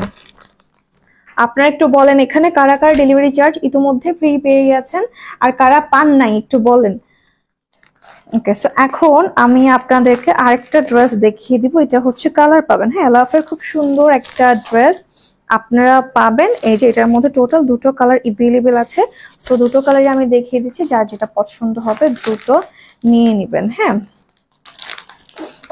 আপনারা একটু বলেন। এখানে কারা কারা ডেলিভারি চার্জ ইতোমধ্যে ফ্রি পেয়ে গেছেন আর কারা পান নাই একটু বলেন। ওকে, সো এখন আমি আপনাদেরকে আরেকটা ড্রেস দেখিয়ে দিব। এটা হচ্ছে কালার পাবেন, হ্যাঁ, লাফের খুব সুন্দর একটা ড্রেস আপনারা পাবেন। এই যে এটার মধ্যে টোটাল দুটো কালার এভেলেবেল আছে। সো দুটো কালারই আমি দেখিয়ে দিচ্ছি, যার যেটা পছন্দ হবে দ্রুত নিয়ে নেবেন। হ্যাঁ,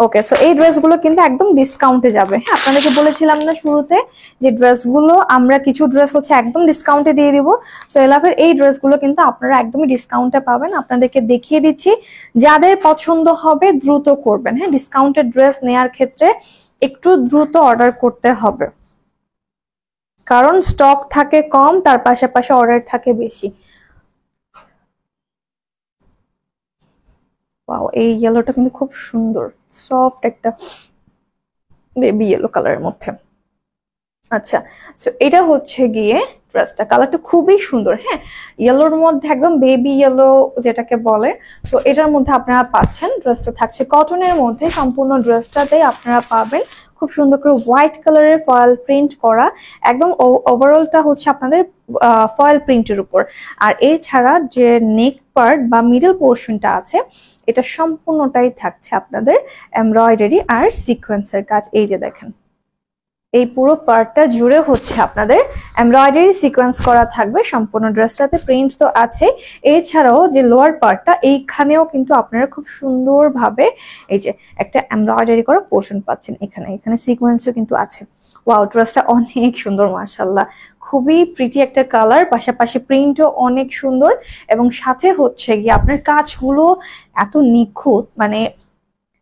ওকে, সো এই ড্রেসগুলো কিন্তু একদম ডিসকাউন্টে যাবে। হ্যাঁ, আপনাদেরকে বলেছিলাম না শুরুতে যে ড্রেসগুলো আমরা কিছু ড্রেস হচ্ছে একদম ডিসকাউন্টে দিয়ে দিব। সো এলাফের এই ড্রেসগুলো কিন্তু আপনারা একদমই ডিসকাউন্টে পাবেন। আপনাদেরকে দেখিয়ে দিচ্ছি, যাদের পছন্দ হবে দ্রুত করবেন। হ্যাঁ, ডিসকাউন্টেড ড্রেস নেয়ার ক্ষেত্রে একটু দ্রুত অর্ডার করতে হবে, কারণ স্টক থাকে কম, তার পাশাপাশি অর্ডার থাকে বেশি। ওয়াও, এই ইয়েলোটা কিন্তু খুব সুন্দর, সফট একটা বেবি ইয়েলো কালারের মধ্যে। আচ্ছা, সো এটা হচ্ছে গিয়ে ড্রেসটা, কালারটা খুবই সুন্দর। হ্যাঁ, ইয়েলোর মধ্যে একদম বেবি ইয়েলো যেটাকে বলে। তো এটার মধ্যে আপনারা পাচ্ছেন, ড্রেসটা থাকছে কটনের মধ্যে। সম্পূর্ণ ড্রেসটাতেই আপনারা পাবেন খুব সুন্দর করে হোয়াইট কালারের ফয়েল প্রিন্ট করা। একদম ওভারঅলটা হচ্ছে আপনাদের ফয়েল প্রিন্টের উপর। আর এছাড়া যে নেক পার্ট বা মিডল পোর্শনটা আছে, এটা সম্পূর্ণটাই থাকছে আপনাদের এমব্রয়ডারি আর সিকোয়েন্সের কাজ। এই যে দেখেন, এই পুরো পার্টটা জুড়ে হচ্ছে আপনাদের এমব্রয়ডারি সিকোয়েন্স করা থাকবে। সম্পূর্ণ ড্রেসটাতে প্রিন্ট তো আছে, এছাড়াও যে লোয়ার পার্টটা এইখানেও কিন্তু আপনারা খুব সুন্দরভাবে এই যে একটা এমব্রয়ডারি করা পোর্শন পাচ্ছেন। এখানে এখানে সিকোয়েন্সও কিন্তু আছে। ওয়াও, ড্রেসটা অনেক সুন্দর, মাশাআল্লাহ, খুবই প্রিটি একটা কালার, পাশাপাশি প্রিন্টও অনেক সুন্দর এবং সাথে হচ্ছে গিয়ে আপনার কাজগুলো এত নিখুঁত, মানে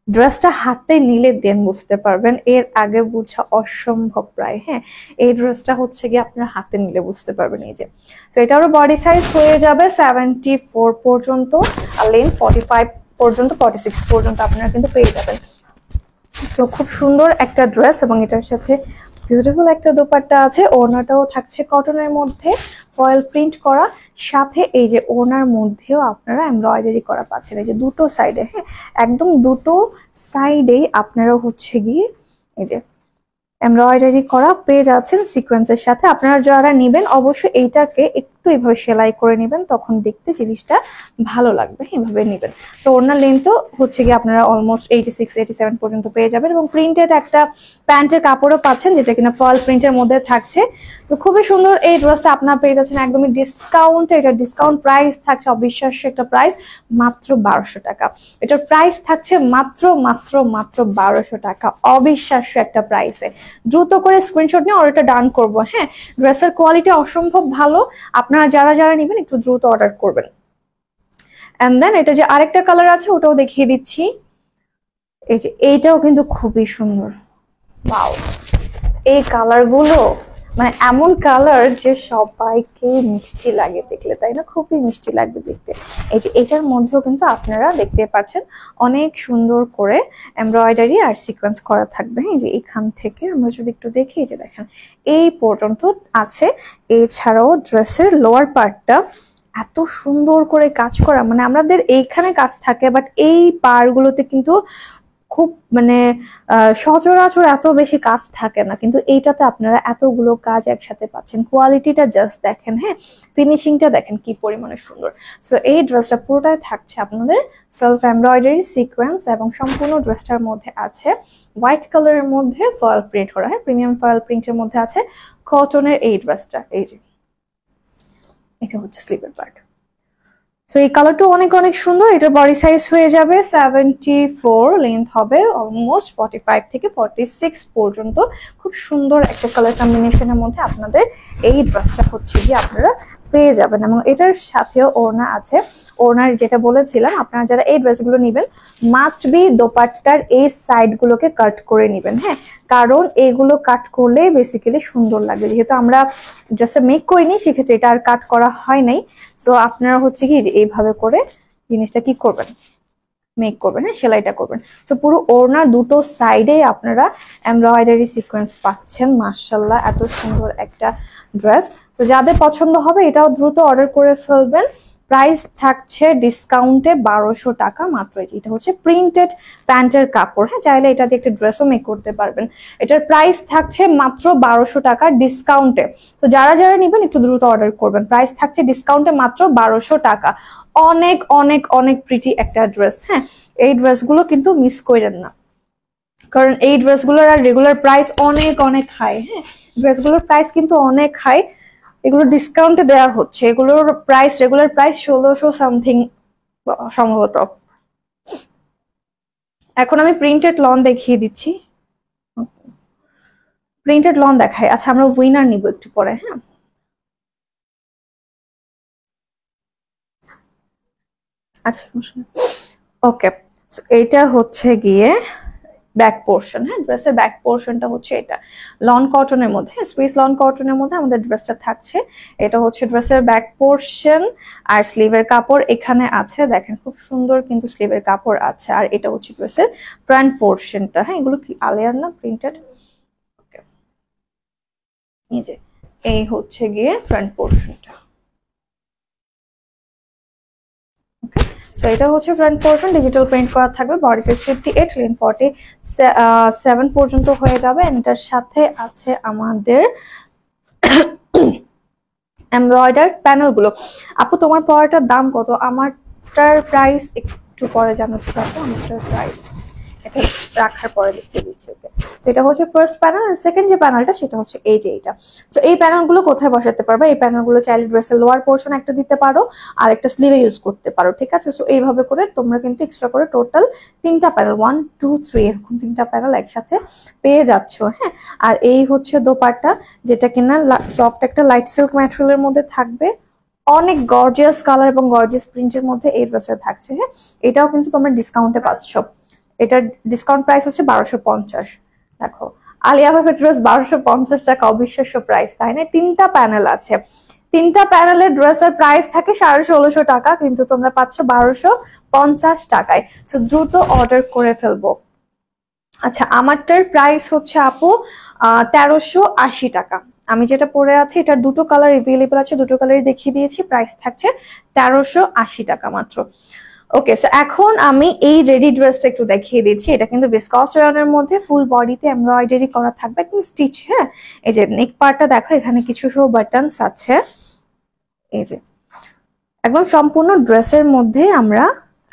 ড্রেসটা হাতে নিলে দেন বুঝতে পারবেন, এর আগে বোঝা অসম্ভব প্রায়। হ্যাঁ, এই ড্রেসটা হচ্ছে গিয়ে আপনার হাতে নিলে বুঝতে পারবেন। এই যে, তো এটারও বডি সাইজ হয়ে যাবে 74 পর্যন্ত আর লেন্থ 45 পর্যন্ত, 46 পর্যন্ত আপনারা কিন্তু পেয়ে যাবেন। সো খুব সুন্দর একটা ড্রেস এবং এটার সাথে বিউটিফুল একটা দোপাট্টা আছে। ওড়নাটাও থাকছে কটনের মধ্যে ফয়েল প্রিন্ট করা, সাথে এই যে ওড়নার মধ্যেও আপনারা এমব্রয়ডারি করা পাচ্ছেন। এই যে দুটো সাইডে, হ্যাঁ, একদম দুটো সাইডেই আপনারা হচ্ছে গিয়ে এই যে এমব্রয়ডারি করা পেয়ে যাচ্ছেন সিকোয়েন্সের সাথে। আপনারা যারা নেবেন অবশ্যই এইটাকে একটু এইভাবে সেলাই করে নেবেন, তখন দেখতে জিনিসটা ভালো লাগবে। এইভাবে নেবেন। তো ওড়নার লেন্থও হচ্ছে গিয়ে আপনারা অলমোস্ট 86-87 পর্যন্ত পেয়ে যাবেন এবং প্রিন্টেড একটা প্যান্টের কাপড়ও পাচ্ছেন, যেটা কিনা ফয়েল প্রিন্টের মধ্যে থাকছে। তো খুবই সুন্দর এই ড্রেসটা আপনারা পেয়ে যাচ্ছেন একদমই ডিসকাউন্টে। এটা ডিসকাউন্ট প্রাইস থাকছে অবিশ্বাস্য একটা প্রাইস, মাত্র 1200 টাকা। এটার প্রাইস থাকছে মাত্র মাত্র মাত্র 1200 টাকা, অবিশ্বাস্য একটা প্রাইসে। দ্রুত করে স্ক্রিনশট নিয়ে অর্ডারটা ডান করবো। হ্যাঁ, ড্রেসের কোয়ালিটি অসম্ভব ভালো, আপনারা যারা যারা নেবেন একটু দ্রুত অর্ডার করবেন। এন্ড দেন এটা যে আরেকটা কালার আছে ওটাও দেখিয়ে দিচ্ছি। এই যে এইটাও কিন্তু খুবই সুন্দর। ওয়াও, এই কালারগুলো মানে এমন কালার যে সবাইকে মিষ্টি লাগে দেখলে, তাই না? খুবই মিষ্টি লাগবে দেখতে। এই যে এটার মধ্যেও কিন্তু আপনারা দেখতে পাচ্ছেন অনেক সুন্দর করে এমব্রয়ডারি আর সিকোয়েন্স করা থাকবে। এই যে এখান থেকে আমরা যদি একটু দেখি, এই যে দেখেন এই পর্যন্ত আছে। এছাড়াও ড্রেসের লোয়ার পার্টটা এত সুন্দর করে কাজ করা, মানে আমাদের এইখানে কাজ থাকে বাট এই পাড়গুলোতে কিন্তু খুব মানে সচরাচর এত বেশি কাজ থাকে না, কিন্তু এইটাতে আপনারা এতগুলো কাজ একসাথে পাচ্ছেন। কোয়ালিটিটা জাস্ট দেখেন, হ্যাঁ, ফিনিশিংটা দেখেন কি পরিমাণে সুন্দর। সো এই ড্রেসটা পুরোটাই থাকছে আপনাদের সেলফ এমব্রয়ডারি সিকোয়েন্স এবং সম্পূর্ণ ড্রেসটার মধ্যে আছে হোয়াইট কালারের মধ্যে ফয়েল প্রিন্ট করা, হ্যাঁ, প্রিমিয়াম ফয়েল প্রিন্টের মধ্যে আছে কটনের এই ড্রেসটা। এই যে এটা হচ্ছে স্লিপের পার্ট। সো এই কালারটা অনেক অনেক সুন্দর। এটার বডি সাইজ হয়ে যাবে 74, লেন্থ হবে অলমোস্ট 45 থেকে 46 পর্যন্ত। খুব সুন্দর একটা কালার কম্বিনেশনের মধ্যে আপনাদের এই ড্রেসটা হচ্ছে গিয়ে আপনারা পেয়ে যাবেন এবং এটার সাথেও ওড়না আছে। ওড়নার যেটা বলেছিলাম, আপনারা যারা এই ড্রেসগুলো নেবেন মাস্ট বি দোপাট্টার এই সাইড গুলোকে কাট করে নেবেন, হ্যাঁ, কারণ এগুলো কাট করলে বেসিক্যালি সুন্দর লাগবে। যেহেতু আমরা ড্রেসটা মেক করিনি সেক্ষেত্রে এটা আর কাট করা হয় নাই। সো আপনারা হচ্ছে কি যে এইভাবে করে জিনিসটা কি করবেন, মেক করবেন, হ্যাঁ, সেলাইটা করবেন। তো পুরো ওড়নার দুটো সাইডে আপনারা এমব্রয়ডারি সিকোয়েন্স পাচ্ছেন। মাশাআল্লাহ, এত সুন্দর একটা ড্রেস। তো যাদের পছন্দ হবে এটাও দ্রুত অর্ডার করে ফেলবেন। প্রাইস থাকছে ডিসকাউন্টে 1200 টাকা মাত্র। এটা হচ্ছে প্রিন্টেড প্যান্টের কাপড়, হ্যাঁ, চাইলে এটা দিয়ে একটা ড্রেসও মেক করতে পারবেন। এটার প্রাইস থাকছে মাত্র 1200 টাকা ডিসকাউন্টে। তো যারা যারা নেবেন একটু দ্রুত অর্ডার করবেন। প্রাইস থাকছে ডিসকাউন্টে মাত্র 1200 টাকা। অনেক অনেক অনেক প্রিটি একটা ড্রেস, হ্যাঁ, এই ড্রেসগুলো কিন্তু মিস করেন না, কারণ এই ড্রেসগুলোর আর রেগুলার প্রাইস অনেক অনেক হাই, হ্যাঁ, ড্রেসগুলোর প্রাইস কিন্তু অনেক হাই। এগুলো ডিসকাউন্টে দেওয়া হচ্ছে, এগুলোর প্রাইস রেগুলার প্রাইস 1600 সামথিং সম্ভবত। এখন আমি প্রিন্টেড লন দেখিয়ে দিচ্ছি, প্রিন্টেড লন দেখাই। আচ্ছা, আমরা উইনার নিব একটু পরে, হ্যাঁ। আচ্ছা, ওকে, এইটা হচ্ছে গিয়ে ব্যাক পোর্শন, হ্যাঁ, ড্রেসের ব্যাক পোর্শনটা হচ্ছে এটা লন কটনের মধ্যে, সুইস লন কটনের মধ্যে আমাদের ড্রেসটা থাকছে। এটা হচ্ছে ড্রেসের ব্যাক পোর্শন। আর স্লিভের কাপড় এখানে আছে, দেখেন খুব সুন্দর কিন্তু স্লিভের কাপড় আছে। আর এটা হচ্ছে ড্রেসের ফ্রন্ট পোর্শনটা, হ্যাঁ, এগুলো কি আলেয়ার না প্রিন্টেড, ওকে, এই যে এই হচ্ছে গিয়ে ফ্রন্ট পোর্শনটা। সো এটা হচ্ছে ফ্রন্ট পোর্শন, ডিজিটাল প্রিন্ট করা থাকবে। বডি সাইজ 58, লেন্থ 47 পর্যন্ত হয়ে যাবে। এটার সাথে আছে আমাদের এমব্রয়ডার প্যানেল গুলো। আপু তোমার পরাটার দাম কত? আমারটার প্রাইস একটু পরে জানাচ্ছি আপু, আমারটার প্রাইস এটা রাখার পরে দেখিয়ে দিচ্ছি। ওকে, তো এটা হচ্ছে ফার্স্ট প্যানেল। আর সেকেন্ড যে প্যানেলটা সেটা হচ্ছে এই যে এটা। সো এই প্যানেলগুলো কোথায় বসাতে পারবে? এই প্যানেলগুলো চাইলে ড্রেসের লোয়ার পোর্শন একটা দিতে পারো, আর একটা স্লিভে ইউজ করতে পারো, ঠিক আছে। সো এইভাবে করে তোমরা কিন্তু এক্সট্রা করে টোটাল 3টা প্যানেল, 1 2 3 এরকম 3টা প্যানেল একসাথে পেয়ে যাচ্ছ, হ্যাঁ। আর এই হচ্ছে দোপাট্টা, যেটা কিনা সফট একটা লাইট সিল্ক ম্যাটেরিয়ালের মধ্যে থাকবে। অনেক গর্জিয়াস কালার এবং গর্জিয়াস প্রিন্টের মধ্যে এই ড্রেসটা থাকছে, হ্যাঁ। এটাও কিন্তু তোমরা ডিসকাউন্টে পাচ্ছ। এটার ডিসকাউন্ট প্রাইস হচ্ছে 1250। দেখো, আলিয়া ভাইয়ের ড্রেস 1250 টাকা, অবিশ্বাস্য প্রাইস, তাই না? 3টা প্যানেল আছে, 3টা প্যানেলের ড্রেসের প্রাইস থাকে 1650 টাকা, কিন্তু তোমরা পাচ্ছ 1250 টাকায়। তো দ্রুত অর্ডার করে ফেলবো। আচ্ছা, আমারটার প্রাইস হচ্ছে আপু 1380 টাকা। আমি যেটা পরে আছি এটার দুটো কালার এভেলেবল আছে, দুটো কালারই দেখিয়ে দিয়েছি। প্রাইস থাকছে 1380 টাকা মাত্র। ওকে, সো এখন আমি এই রেডি ড্রেসটা একটু দেখিয়ে দিচ্ছি। এটা কিন্তু ভিসকস রেয়নের মধ্যে ফুল বডিতে এমব্রয়ডারি করা থাকবে, একদম স্টিচ, হ্যাঁ। এই যে নেক পার্টটা দেখো, এখানে কিছু সব বাটনস আছে, এই যে একদম সম্পূর্ণ ড্রেসের মধ্যে আমরা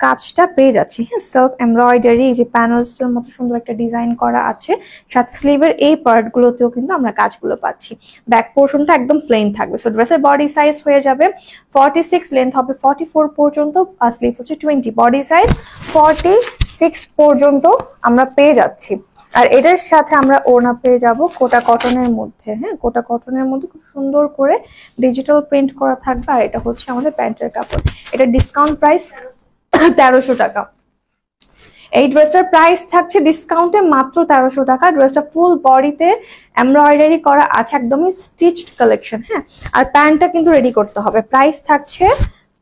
কাজটা পেয়ে যাচ্ছি, হ্যাঁ। সেলফ এমব্রয়ডারি, এই যে প্যানেলস এর মতো সুন্দর একটা ডিজাইন করা আছে। সাথে স্লিভের এই পার্ট গুলোতেও কিন্তু আমরা কাজগুলো পাচ্ছি। ব্যাক পোর্শনটা একদম প্লেন থাকবে। সো ড্রেসের বডি সাইজ হয়ে যাবে 46, লেন্থ হবে 44 পর্যন্ত, আর স্লিভ হচ্ছে 20। বডি সাইজ 46 পর্যন্ত আমরা পেয়ে যাচ্ছি। আর এটার সাথে আমরা ওড়না পেয়ে যাব কোটা কটনের মধ্যে, হ্যাঁ, কোটা কটনের মধ্যে খুব সুন্দর করে ডিজিটাল প্রিন্ট করা থাকবে। আর এটা হচ্ছে আমাদের প্যান্টের কাপড়। এটা ডিসকাউন্ট প্রাইস 1300 টাকা। এই ড্রেসটার প্রাইস থাকছে ডিসকাউন্টে মাত্র 1300 টাকা। ড্রেসটা ফুল বডিতে এমব্রয়ডারি করা আছে, একদমই স্টিচড কালেকশন, হ্যাঁ। আর প্যান্টটা কিন্তু রেডি করতে হবে। প্রাইস থাকছে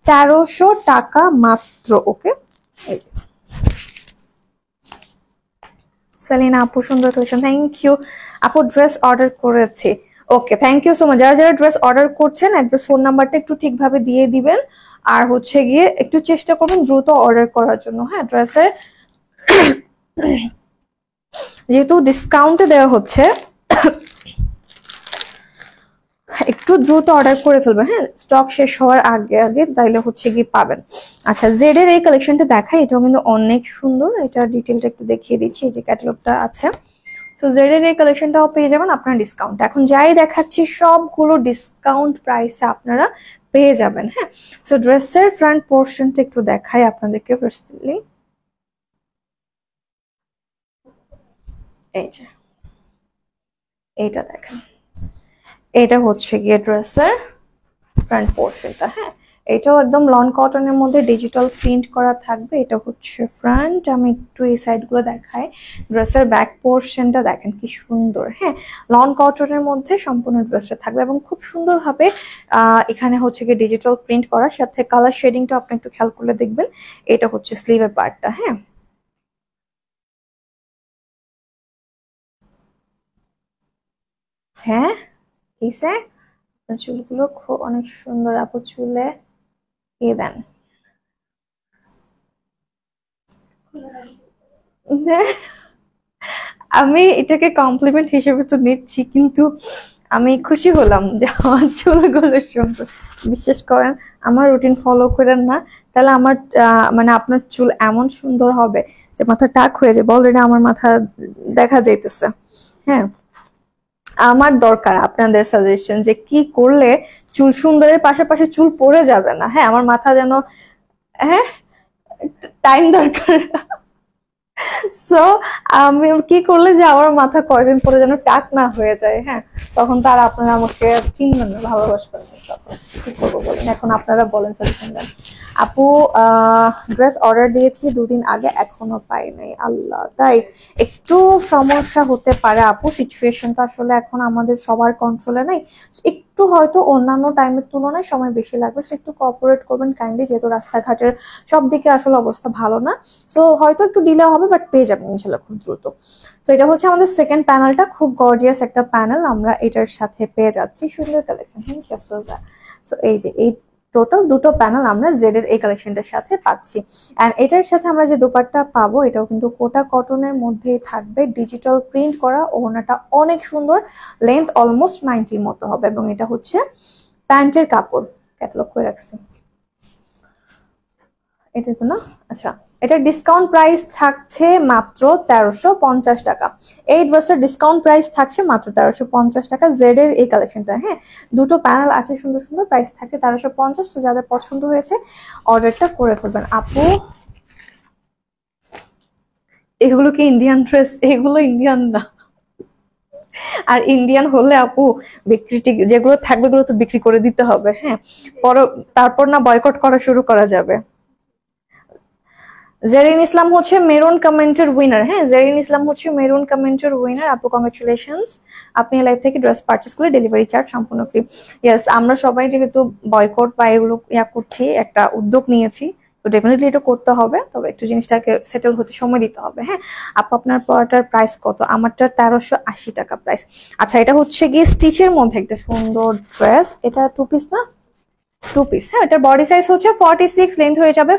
1300 টাকা মাত্র। ওকে, এই যে সেলিনা আপু, সুন্দর কালেকশন, থ্যাংক ইউ আপু। ড্রেস অর্ডার করেছি, ওকে, থ্যাংক ইউ সো মাচ। যারা যারা ড্রেস অর্ডার করছেন অ্যাড্রেস ফোন নাম্বারটা একটু ঠিকভাবে দিয়ে দিবেন। আর হচ্ছে গিয়ে একটু চেষ্টা করবেন দ্রুত অর্ডার করার জন্য, হ্যাঁ। ড্রেসে যেহেতু ডিসকাউন্টে দেওয়া হচ্ছে, একটু দ্রুত অর্ডার করে ফেলবেন, হ্যাঁ, স্টক শেষ হওয়ার আগে আগে, তাইলে হচ্ছে কি পাবেন। আচ্ছা, জেড এর এই কালেকশনটা দেখাই, এটাও কিন্তু অনেক সুন্দর। এটার ডিটেলটা একটু দেখিয়ে দিচ্ছি, এই যে ক্যাটালগটা আছে। তো জেড এর এই কালেকশনটাও পেয়ে যাবেন আপনার ডিসকাউন্ট। এখন যাই দেখাচ্ছি সবগুলো ডিসকাউন্ট প্রাইসে আপনারা পেয়ে যাবেন, হ্যাঁ। সো ড্রেসের ফ্রন্ট পোর্শনটা একটু দেখাই আপনাদেরকে পার্সোনালি, এই যে এইটা দেখেন, এটা হচ্ছে গিয়ে ড্রেসের ফ্রন্ট পোর্শনটা। হ্যাঁ, এটাও একদম লন কটনের মধ্যে ডিজিটাল প্রিন্ট করা থাকবে। এটা হচ্ছে ফ্রন্ট। আমি একটু এই সাইডগুলো দেখাই। ড্রেসের ব্যাক পোর্শনটা দেখেন কি সুন্দর। হ্যাঁ, লন কটনের মধ্যে সম্পূর্ণ ড্রেসটা থাকবে এবং খুব সুন্দরভাবে এখানে হচ্ছে কি ডিজিটাল প্রিন্ট করার সাথে কালার শেডিংটা আপনি একটু খেয়াল করলে দেখবেন। এটা হচ্ছে স্লিভের পার্টটা। হ্যাঁ, হ্যাঁ কিসে চুলগুলো অনেক সুন্দর আপু, চুলে দিয়ে দেন। আমি এটাকে কমপ্লিমেন্ট হিসেবে তো নিচ্ছি, কিন্তু আমি খুশি হলাম যে আমার চুলগুলো সুন্দর। বিশ্বাস করেন, আমার রুটিন ফলো করেন না, তাহলে আমার মানে আপনার চুল এমন সুন্দর হবে যে মাথা টাক হয়ে যাবে। অলরেডি আমার মাথা দেখা যাইতেছে। হ্যাঁ, আমার দরকার আপনাদের সাজেশন যে কি করলে চুল সুন্দরের পাশাপাশি চুল পড়ে যাবে না। হ্যাঁ, আমার মাথা যেন, হ্যাঁ টাইম দরকার। সো আমি কি করলে যে আমার মাথা কয়দিন পরে যেন টাক না হয়ে যায়। হ্যাঁ, তখন তার আপনারা আমাকে চিনবেন না, ভালোবাসবেন না। তখন কি করবো বলেন, এখন আপনারা বলেন সাজেশন দেন। আপু ড্রেস অর্ডার দিয়েছি 2 দিন আগে, এখনো পাই নাই। আল্লাহ, তাই একটু সমস্যা হতে পারে আপু। সিচুয়েশন তো আসলে এখন আমাদের সবার কন্ট্রোলে নাই। একটু হয়তো অন্যান্য টাইমের তুলনায় সময় বেশি লাগবে, সো একটু কোঅপারেট করবেন কাইন্ডলি, যেহেতু রাস্তাঘাটের সব দিকে আসলে অবস্থা ভালো না। সো হয়তো একটু ডিলে হবে, বাট পেয়ে যাবেন ইনশাল্লাহ খুব দ্রুত। তো এটা হচ্ছে আমাদের সেকেন্ড প্যানেলটা, খুব গর্জিয়াস একটা প্যানেল আমরা এটার সাথে পেয়ে যাচ্ছি। সুন্দর collection. Thank you Afroza. So এই যে এই টোটাল দুটো প্যানেল আমরা জেড এর এই কালেকশনটার সাথে পাচ্ছি। এন্ড এটার সাথে আমরা যে দোপাট্টা পাবো, এটাও কিন্তু কোটা কটনের মধ্যেই থাকবে, ডিজিটাল প্রিন্ট করা। ওড়নাটা অনেক সুন্দর, লেন্থ অলমোস্ট 90 মতো হবে, এবং এটা হচ্ছে প্যান্টের কাপড়। ক্যাটালগ করে রাখছি এটা তো না। আচ্ছা, এটা ডিসকাউন্ট প্রাইস থাকছে মাত্র 1350 টাকা। এই ড্রেসটার ডিসকাউন্ট প্রাইস থাকছে মাত্র 1350 টাকা। জেড এর এই কালেকশনটা। হ্যাঁ, দুটো প্যানেল আছে সুন্দর সুন্দর, প্রাইস থাকছে 1350। তো যাদের পছন্দ হয়েছে অর্ডারটা করে ফেলবেন। আপু এগুলো কি ইন্ডিয়ান ড্রেস? এগুলো ইন্ডিয়ান না। আর ইন্ডিয়ান হলে আপু বিক্রি যেগুলো থাকবে এগুলো তো বিক্রি করে দিতে হবে। হ্যাঁ, তারপর না বয়কট করা শুরু করা যাবে। জেরিন ইসলাম হচ্ছে মেরুন কমেন্টের উইনার। হ্যাঁ, জেরিন ইসলাম হচ্ছে মেরুন কমেন্টের উইনার। আপু কংগ্রেচুলেশনস, আপনি লাইভ থেকে ড্রেস পারচেস করে ডেলিভারি চার্জ সম্পূর্ণ ফ্রি। ইয়েস, আমরা সবাই যেহেতু বয়কট বা এগুলো করছি, একটা উদ্যোগ নিয়েছি, তো ডেফিনেটলি এটা করতে হবে, তবে একটু জিনিসটাকে সেটেল হতে সময় দিতে হবে। হ্যাঁ আপু, আপনার পড়াটার প্রাইস কত? আমারটার 1380 টাকা প্রাইস। আচ্ছা, এটা হচ্ছে গিয়ে স্টিচের মধ্যে একটা সুন্দর ড্রেস। এটা 2 পিস না? 2 পিস। হ্যাঁ, এটার বডি সাইজ হচ্ছে 46, লেন্থ হয়ে যাবে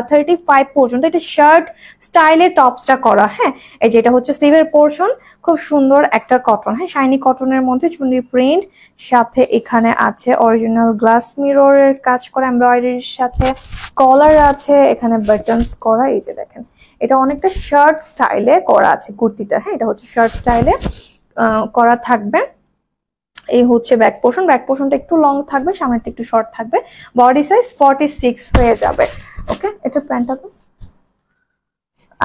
35 পর্যন্ত। এটা শার্ট স্টাইলে টপসটা করা। হ্যাঁ, এই যে এটা হচ্ছে স্লিভের পোর্শন, খুব সুন্দর একটা কটন। হ্যাঁ, শাইনি কটনের মধ্যে চুন্ডি প্রিন্ট, সাথে এখানে আছে অরিজিনাল গ্লাস মিররের কাজ করা এমব্রয়ডারির সাথে কলার আছে, এখানে বাটনস করা। এই যে দেখেন, এটা অনেকটা শার্ট স্টাইলে করা আছে কুর্তিটা। হ্যাঁ, এটা হচ্ছে শার্ট স্টাইলে করা থাকবে। এই হচ্ছে ব্যাক পোর্শন। ব্যাক পোর্শনটা একটু লং থাকবে, সামনেটা একটু শর্ট থাকবে। বডি সাইজ 46 হয়ে যাবে। ওকে, এটা প্যান্টটা।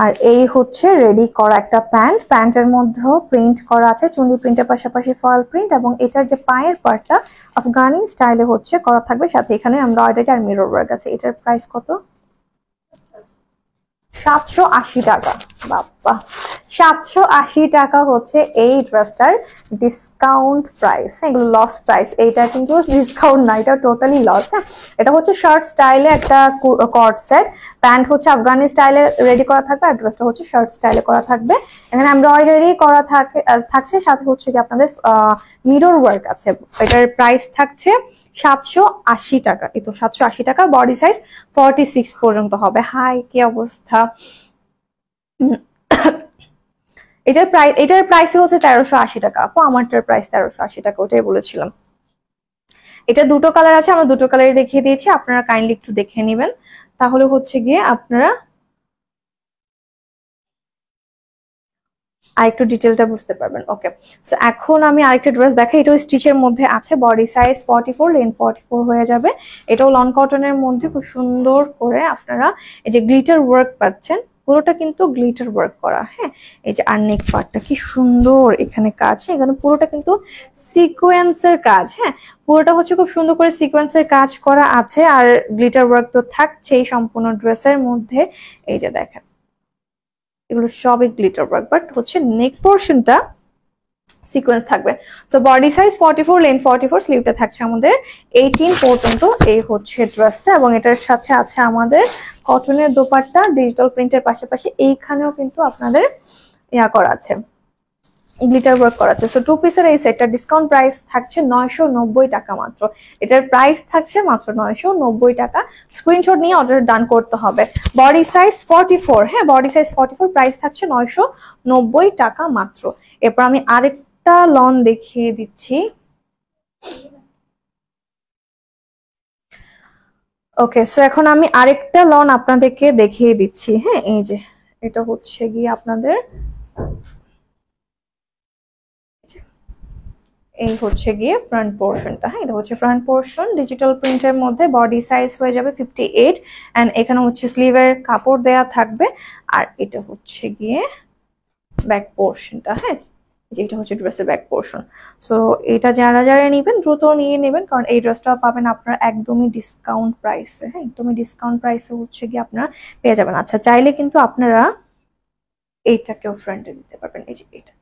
আর এই হচ্ছে রেডি করা একটা প্যান্ট। প্যান্টের মধ্যেও প্রিন্ট করা আছে, চুন্ডি প্রিন্টের পাশাপাশি ফয়েল প্রিন্ট, এবং এটার যে পায়ের পার্টটা আফগানি স্টাইলে হচ্ছে করা থাকবে, সাথে এখানে এমব্রয়ডারি আর মিরর ওয়ার্ক আছে। এটার প্রাইস কত? 780 টাকা। বাবা, 780 টাকা হচ্ছে এই ড্রেসটার ডিসকাউন্ট প্রাইস। এগুলো লস প্রাইস, এইটা কিন্তু ডিসকাউন্ট না, এটা টোটালি লস। হ্যাঁ, এটা হচ্ছে শার্ট স্টাইলে একটা কর্ড সেট। প্যান্ট হচ্ছে আফগানি স্টাইলে রেডি করা থাকবে, আর ড্রেসটা হচ্ছে শার্ট স্টাইলে করা থাকবে। এখানে এমব্রয়ডারি করা থাকছে, সাথে হচ্ছে কি আপনাদের মিরর ওয়ার্ক আছে। এটার প্রাইস থাকছে 780 টাকা। এই তো 780 টাকা। বডি সাইজ 46 পর্যন্ত হবে। হাই, কি অবস্থা! এটার প্রাইস হচ্ছে 1380 টাকা। আপু আমারটার প্রাইস 1380 টাকা, ওটাই বলেছিলাম। এটা দুটো কালার আছে, আমরা দুটো কালারই দেখিয়ে দিয়েছি, আপনারা কাইন্ডলি একটু দেখে নেবেন, তাহলে হচ্ছে গিয়ে আপনারা আরেকটু ডিটেলটা বুঝতে পারবেন। ওকে, সো এখন আমি আরেকটা ড্রেস দেখাই। এটাও স্টিচের মধ্যে আছে, বডি সাইজ 44, লেন্থ 44 হয়ে যাবে। এটাও লন কটনের মধ্যে খুব সুন্দর করে আপনারা এই যে গ্লিটার ওয়ার্ক পাচ্ছেন। পুরোটা কিন্তু গ্লিটার ওয়ার্ক করা। হ্যাঁ, এই যে আর নেক পার্টটা কি সুন্দর এখানে কাজ, এখানে পুরোটা কিন্তু সিকোয়েন্সের কাজ। হ্যাঁ, পুরোটা হচ্ছে খুব সুন্দর করে সিকোয়েন্সের কাজ করা আছে, আর গ্লিটার ওয়ার্ক তো থাকছেই সম্পূর্ণ ড্রেসের মধ্যে। এই যে দেখেন এগুলো সবই গ্লিটার ওয়ার্ক, বাট হচ্ছে নেক পোর্শনটা সিকোয়েন্স থাকবে। সো বডি সাইজ 44, লেন্থ 44, স্লিভটা থাকছে আমাদের 18 পর্যন্ত। এই হচ্ছে ড্রেসটা, এবং এটার সাথে আছে আমাদের কটনের দোপাট্টা ডিজিটাল প্রিন্টের পাশাপাশি এইখানেও কিন্তু আপনাদের ইয়া করা আছে, গ্লিটার ওয়ার্ক করা আছে। সো 2 পিসের এই সেটটা ডিসকাউন্ট প্রাইস থাকছে 990 টাকা মাত্র। এটার প্রাইস থাকছে মাত্র 990 টাকা। স্ক্রিনশট নিয়ে অর্ডার ডান করতে হবে। বডি সাইজ 44, হ্যাঁ বডি সাইজ 44, প্রাইস থাকছে 990 টাকা মাত্র। এরপর আমি আরেকটা লন দেখিয়ে দিচ্ছি। ওকে, সো এখন আমি আরেকটা লন আপনাদেরকে দেখিয়ে দিচ্ছি। হ্যাঁ, এই যে এটা হচ্ছে গিয়ে আপনাদের, এই হচ্ছে গিয়ে ফ্রন্ট পোর্শনটা। হ্যাঁ, এটা হচ্ছে ফ্রন্ট পোর্শন ডিজিটাল প্রিন্টের মধ্যে। বডি সাইজ হয়ে যাবে 58, এন্ড এখানে হচ্ছে স্লিভের কাপড় দেয়া থাকবে। আর এটা হচ্ছে গিয়ে ব্যাক পোর্শনটা। হ্যাঁ, যেটা হচ্ছে ড্রেসের ব্যাক পোর্শন। সো এটা যারা যারা নেবেন দ্রুত নিয়ে নেবেন, কারণ এই ড্রেসটা পাবেন আপনারা একদমই ডিসকাউন্ট প্রাইসে। হ্যাঁ, একদমই ডিসকাউন্ট প্রাইসে হচ্ছে গিয়ে আপনারা পেয়ে যাবেন। আচ্ছা, চাইলে কিন্তু আপনারা এইটাকেও ফ্রন্টে দিতে পারবেন, এই যে এটা।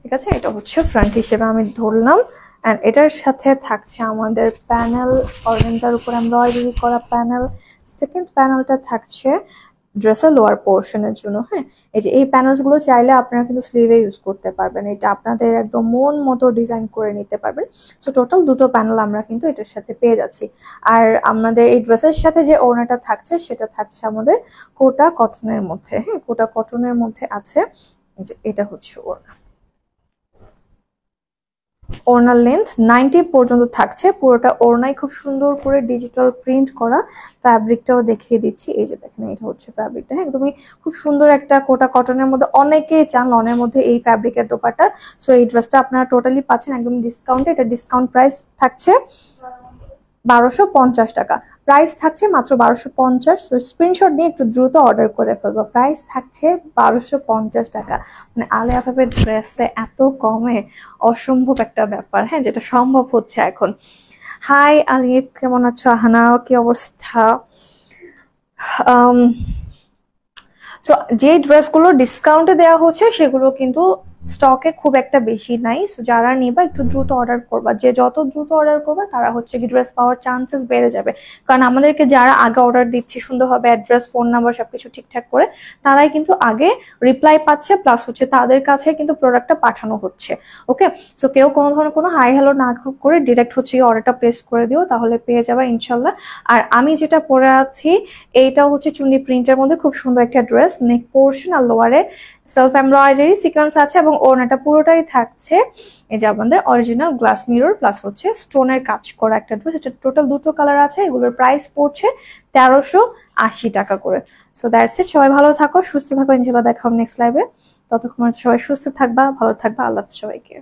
ঠিক আছে, এটা হচ্ছে ফ্রন্ট হিসেবে আমি ধরলাম। এন্ড এটার সাথে থাকছে আমাদের প্যানেল, অর্গানজার উপর এমব্রয়ডারি করা প্যানেল। সেকেন্ড প্যানেলটা থাকছে ড্রেসের লোয়ার পোর্শনের জন্য। হ্যাঁ, এই যে এই প্যানেলস গুলো চাইলে আপনারা কিন্তু স্লিভে ইউজ করতে পারবেন, এটা আপনাদের একদম মন মতো ডিজাইন করে নিতে পারবেন। সো টোটাল দুটো প্যানেল আমরা কিন্তু এটার সাথে পেয়ে যাচ্ছি। আর আমাদের এই ড্রেসের সাথে যে ওড়নাটা থাকছে সেটা থাকছে আমাদের কোটা কটনের মধ্যে। হ্যাঁ, কোটা কটনের মধ্যে আছে। এই যে এটা হচ্ছে ওড়না। ওড়নার লেন্থ 90 পর্যন্ত থাকছে, পুরোটা ওড়নায় খুব সুন্দর করে ডিজিটাল প্রিন্ট করা। ফ্যাব্রিকটাও দেখিয়ে দিচ্ছি, এই যে দেখেন এটা হচ্ছে ফ্যাব্রিকটা। হ্যাঁ, একদমই খুব সুন্দর একটা কোটা কটনের মধ্যে, অনেকেই চান লনের মধ্যে এই ফ্যাব্রিকের দোপাট্টা। সো এই ড্রেসটা আপনারা টোটালি পাচ্ছেন একদম ডিসকাউন্টে। এটা ডিসকাউন্ট প্রাইস থাকছে 1250 টাকা। প্রাইস থাকছে মাত্র 1250। স্ক্রিনশট নিয়ে একটু দ্রুত অর্ডার করে ফেলবো। প্রাইস থাকছে 1250 টাকা। মানে আলিয়া ভাবের ড্রেসে এত কমে অসম্ভব একটা ব্যাপার। হ্যাঁ, যেটা সম্ভব হচ্ছে এখন। হাই আলিফ, কেমন আছো? আহানা, কি অবস্থা? সো যে ড্রেসগুলো ডিসকাউন্টে দেওয়া হচ্ছে সেগুলো কিন্তু স্টকে খুব একটা বেশি নাই। সো যারা নিবা একটু দ্রুত অর্ডার করবা, যে যত দ্রুত অর্ডার করবা তারা হচ্ছে কি ড্রেস পাওয়ার চান্সেস বেড়ে যাবে। কারণ আমাদেরকে যারা আগে অর্ডার দিচ্ছে সুন্দরভাবে অ্যাড্রেস, ফোন নাম্বার সবকিছু ঠিকঠাক করে, তারাই কিন্তু আগে রিপ্লাই পাচ্ছে, প্লাস হচ্ছে তাদের কাছে কিন্তু প্রোডাক্টটা পাঠানো হচ্ছে। ওকে, সো কেউ কোনো ধরনের কোনো হাই হ্যালো না করে ডিরেক্ট হচ্ছে এই অর্ডারটা প্লেস করে দিও, তাহলে পেয়ে যাবে ইনশাল্লাহ। আর আমি যেটা পরে আছি এইটা হচ্ছে চুন্নি প্রিন্টের মধ্যে খুব সুন্দর একটা ড্রেস। নেক পোর্শন আর লোয়ারে সেলফ এমব্রয়ডারি সিকোয়েন্স আছে, এবং ওড়নাটা পুরোটাই থাকছে এই যে আমাদের অরিজিনাল গ্লাস মিরর প্লাস হচ্ছে স্টোনের কাজ করা একটা ড্রেস। এটা টোটাল দুটো কালার আছে। এগুলোর প্রাইস পড়ছে 1380 টাকা করে। So that's it. সবাই ভালো থাকো, সুস্থ থাকো, ইনশাআল্লাহ দেখা হবে নেক্সট লাইভে। ততক্ষণ সবাই সুস্থ থাকবা, ভালো থাকবা। আল্লাহ হাফেজ সবাইকে।